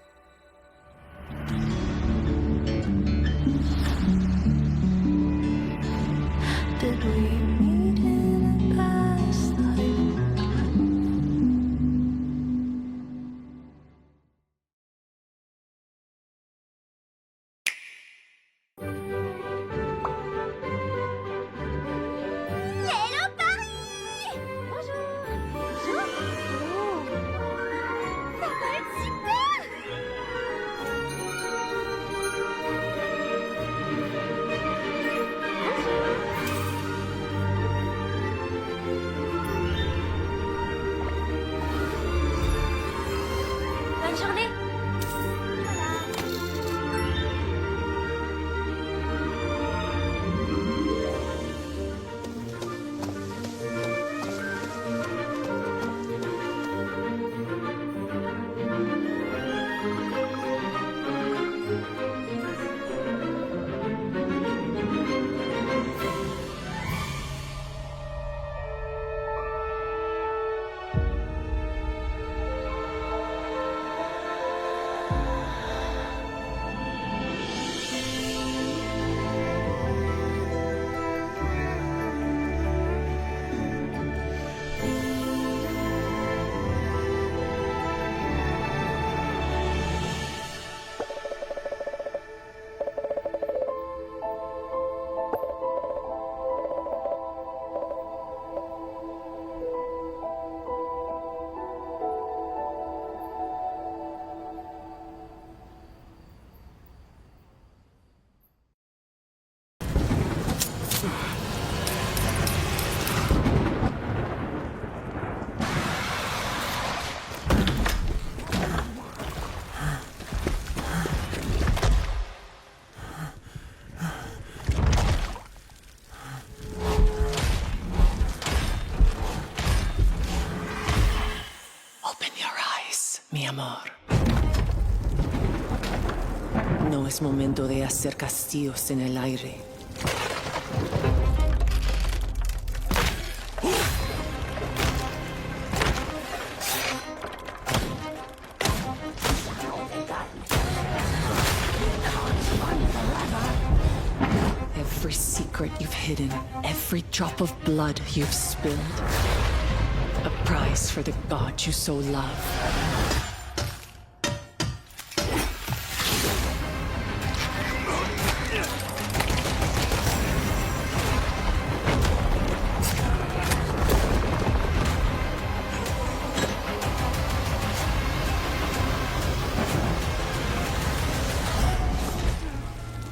Did we meet in a past life? No es momento de hacer castillos en el aire. Every secret you've hidden, every drop of blood you've spilled. A prize for the god you so love.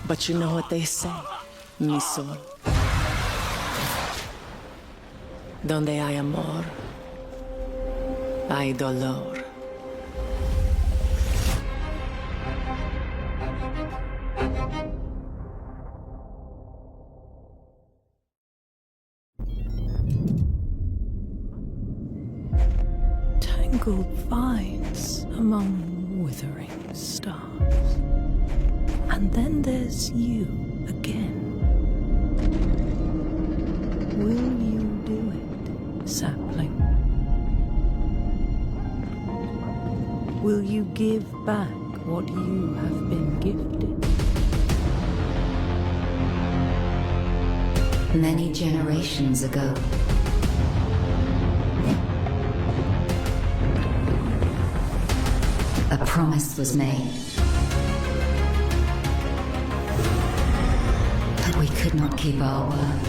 But you know what they say, mi sol. Donde hay amor, hay dolor. Tangled vines among withering stars. And then there's you again. Will you do it, sapling? Will you give back what you have been gifted? Many generations ago, a promise was made. But we could not keep our word.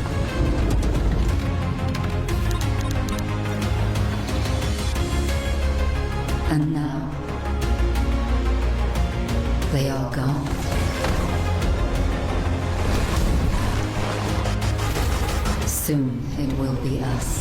And now, they are gone. Soon it will be us.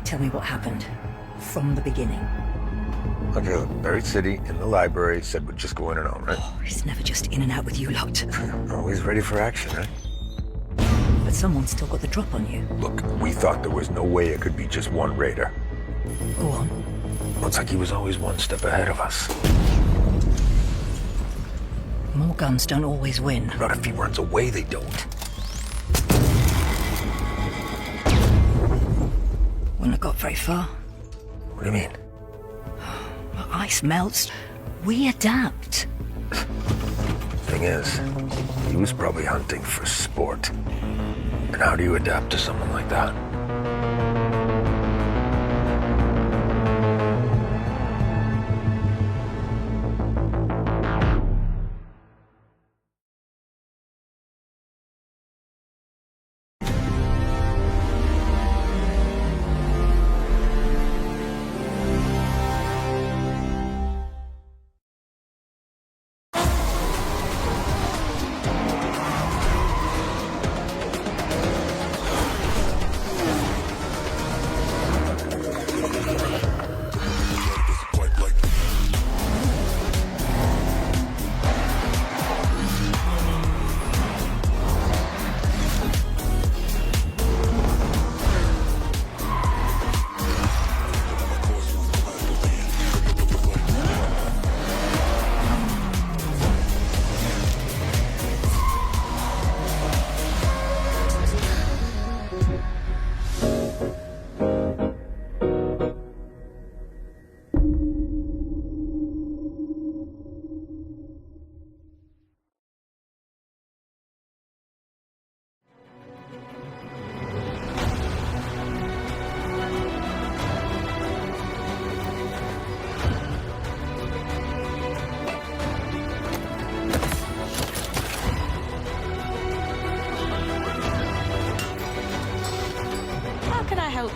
Tell me what happened. From the beginning. Okay, buried city, in the library, said we'd just go in and out, right? Oh, it's never just in and out with you lot. Always ready for action, right? But someone's still got the drop on you. Look, we thought there was no way it could be just one raider. Go on. Looks like he was always one step ahead of us. More guns don't always win. Not if he runs away, they don't. Wouldn't have got very far. What do you mean? Ice melts. We adapt. Thing is, he was probably hunting for sport. And how do you adapt to someone like that?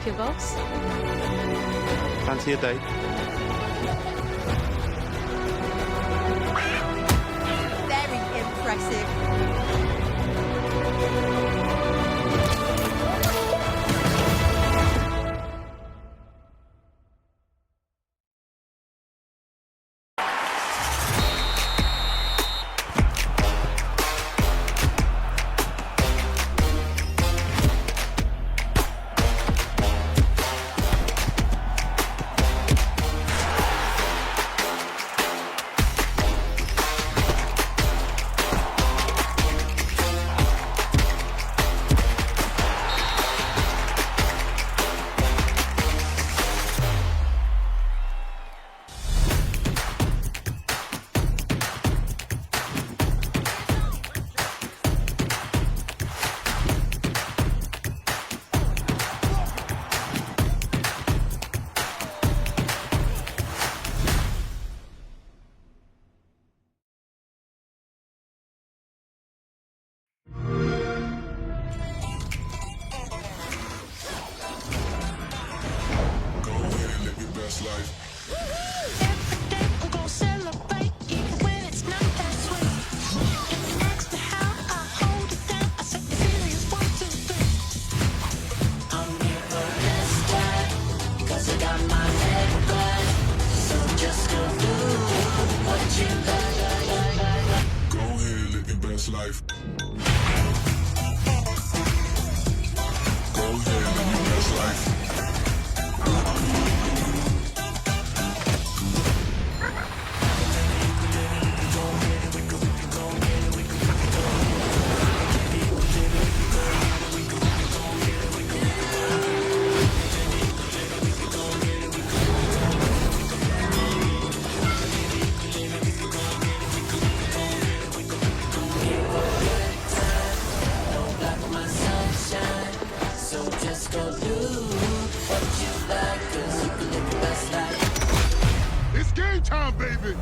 help you, boss? Fancy a date? Very impressive. Life. Go ahead, live your best life. It's game time, baby!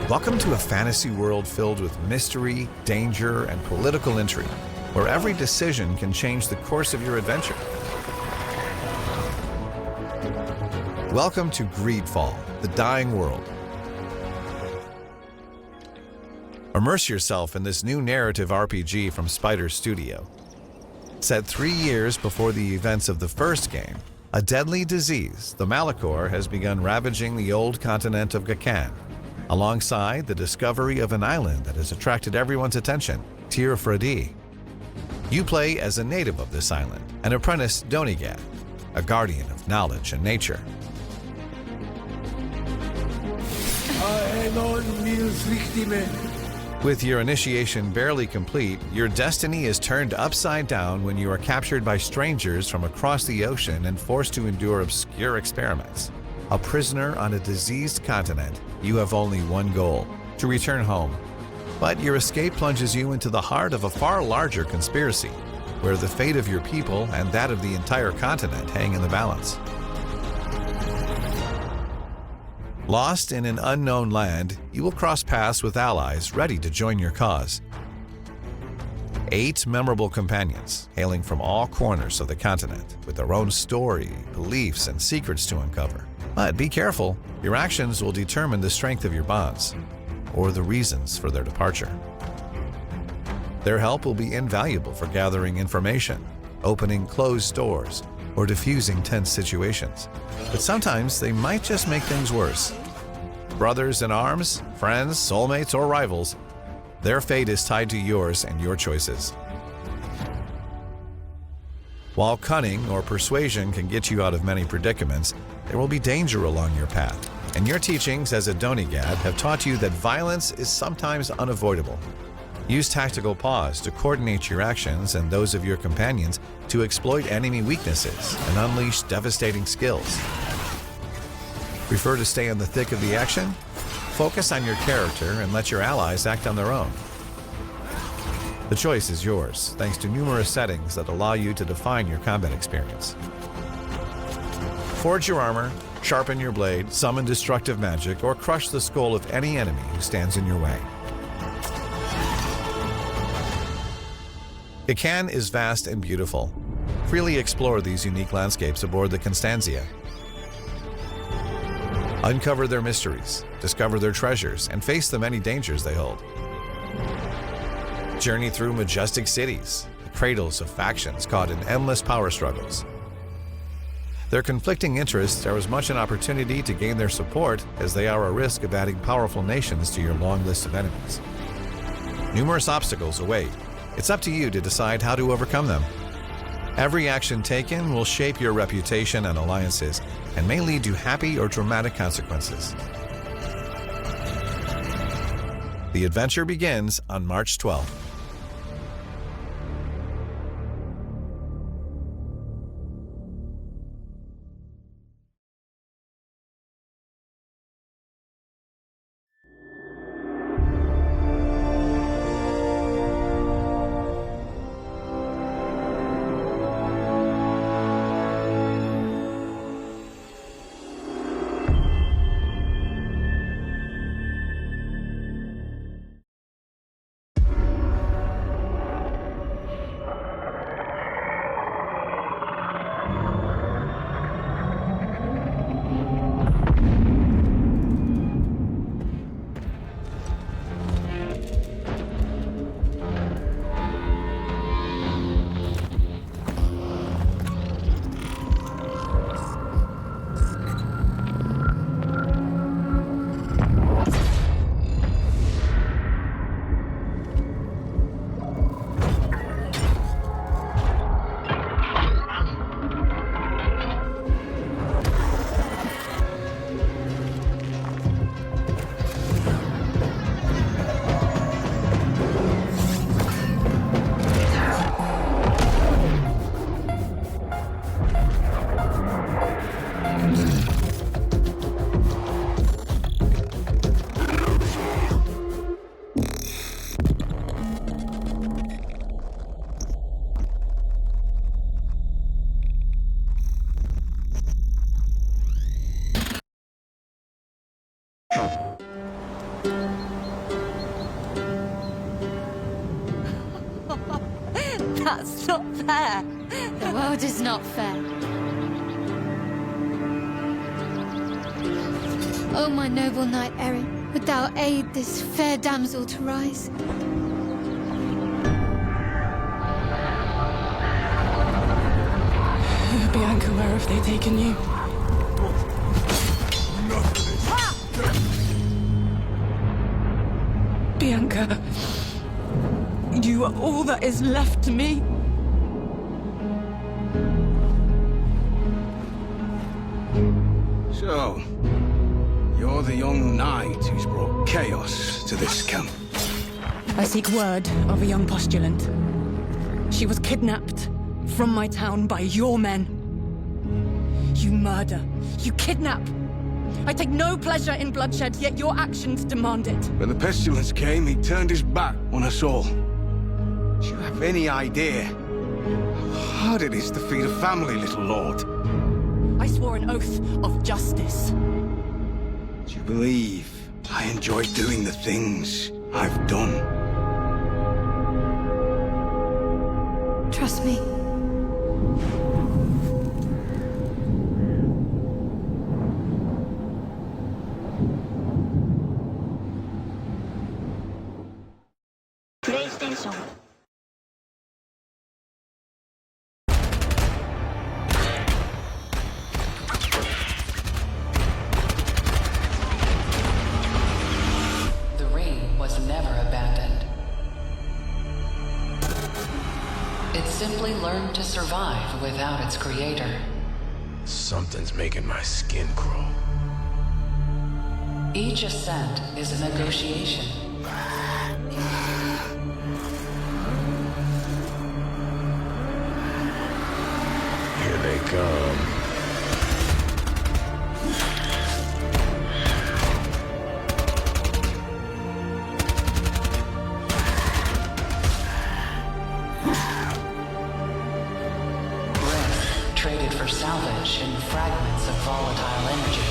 Welcome to a fantasy world filled with mystery, danger, and political intrigue, where every decision can change the course of your adventure. Welcome to Greedfall, the Dying World. Immerse yourself in this new narrative RPG from Spider Studio. Set 3 years before the events of the first game, a deadly disease, the Malachor, has begun ravaging the old continent of Gacan, alongside the discovery of an island that has attracted everyone's attention, Tir Fradi. You play as a native of this island, an apprentice Donigad, a guardian of knowledge and nature. With your initiation barely complete, your destiny is turned upside down when you are captured by strangers from across the ocean and forced to endure obscure experiments. A prisoner on a diseased continent, you have only one goal: to return home. But your escape plunges you into the heart of a far larger conspiracy, where the fate of your people and that of the entire continent hang in the balance. Lost in an unknown land, you will cross paths with allies ready to join your cause. 8 memorable companions, hailing from all corners of the continent, with their own story, beliefs, and secrets to uncover. But be careful, your actions will determine the strength of your bonds, or the reasons for their departure. Their help will be invaluable for gathering information, opening closed doors, or diffusing tense situations. But sometimes they might just make things worse. Brothers in arms, friends, soulmates, or rivals, their fate is tied to yours and your choices. While cunning or persuasion can get you out of many predicaments, there will be danger along your path. And your teachings as a Donegad have taught you that violence is sometimes unavoidable. Use tactical pause to coordinate your actions and those of your companions to exploit enemy weaknesses and unleash devastating skills. Prefer to stay in the thick of the action? Focus on your character and let your allies act on their own. The choice is yours, thanks to numerous settings that allow you to define your combat experience. Forge your armor, sharpen your blade, summon destructive magic, or crush the skull of any enemy who stands in your way. Ican is vast and beautiful. Freely explore these unique landscapes aboard the Constantia. Uncover their mysteries, discover their treasures, and face the many dangers they hold. Journey through majestic cities, the cradles of factions caught in endless power struggles. Their conflicting interests are as much an opportunity to gain their support as they are a risk of adding powerful nations to your long list of enemies. Numerous obstacles await. It's up to you to decide how to overcome them. Every action taken will shape your reputation and alliances and may lead to happy or dramatic consequences. The adventure begins on March 12th. That's not fair. The world is not fair. O my noble knight Erin, would thou aid this fair damsel to rise? Bianca, where have they taken you? Bianca, you are all that is left to me. So, you're the young knight who's brought chaos to this camp. I seek word of a young postulant. She was kidnapped from my town by your men. You murder. You kidnap. I take no pleasure in bloodshed, yet your actions demand it. When the pestilence came, he turned his back on us all. Do you have any idea how hard it is to feed a family, little lord? I swore an oath of justice. Do you believe I enjoy doing the things I've done? Trust me. PlayStation simply learned to survive without its creator. Something's making my skin crawl. Each ascent is a negotiation. Here they come. Breath traded for salvage in fragments of volatile energy.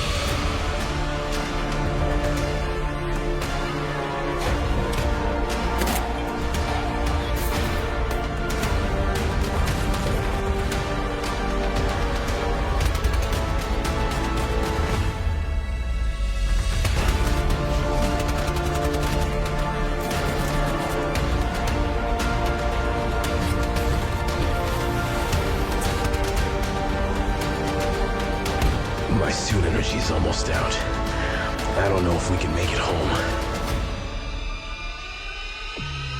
My suit energy's almost out. I don't know if we can make it home.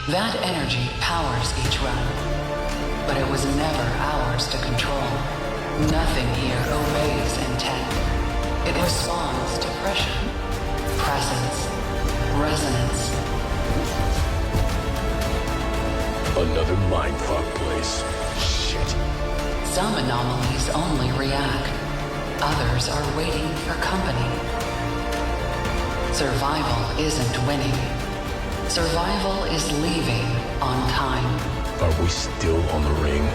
That energy powers each run, but it was never ours to control. Nothing here obeys intent. It responds to pressure, presence, resonance. Another mindfuck place. Shit. Some anomalies only react. Others are waiting for company. Survival isn't winning. Survival is leaving on time. Are we still on the ring?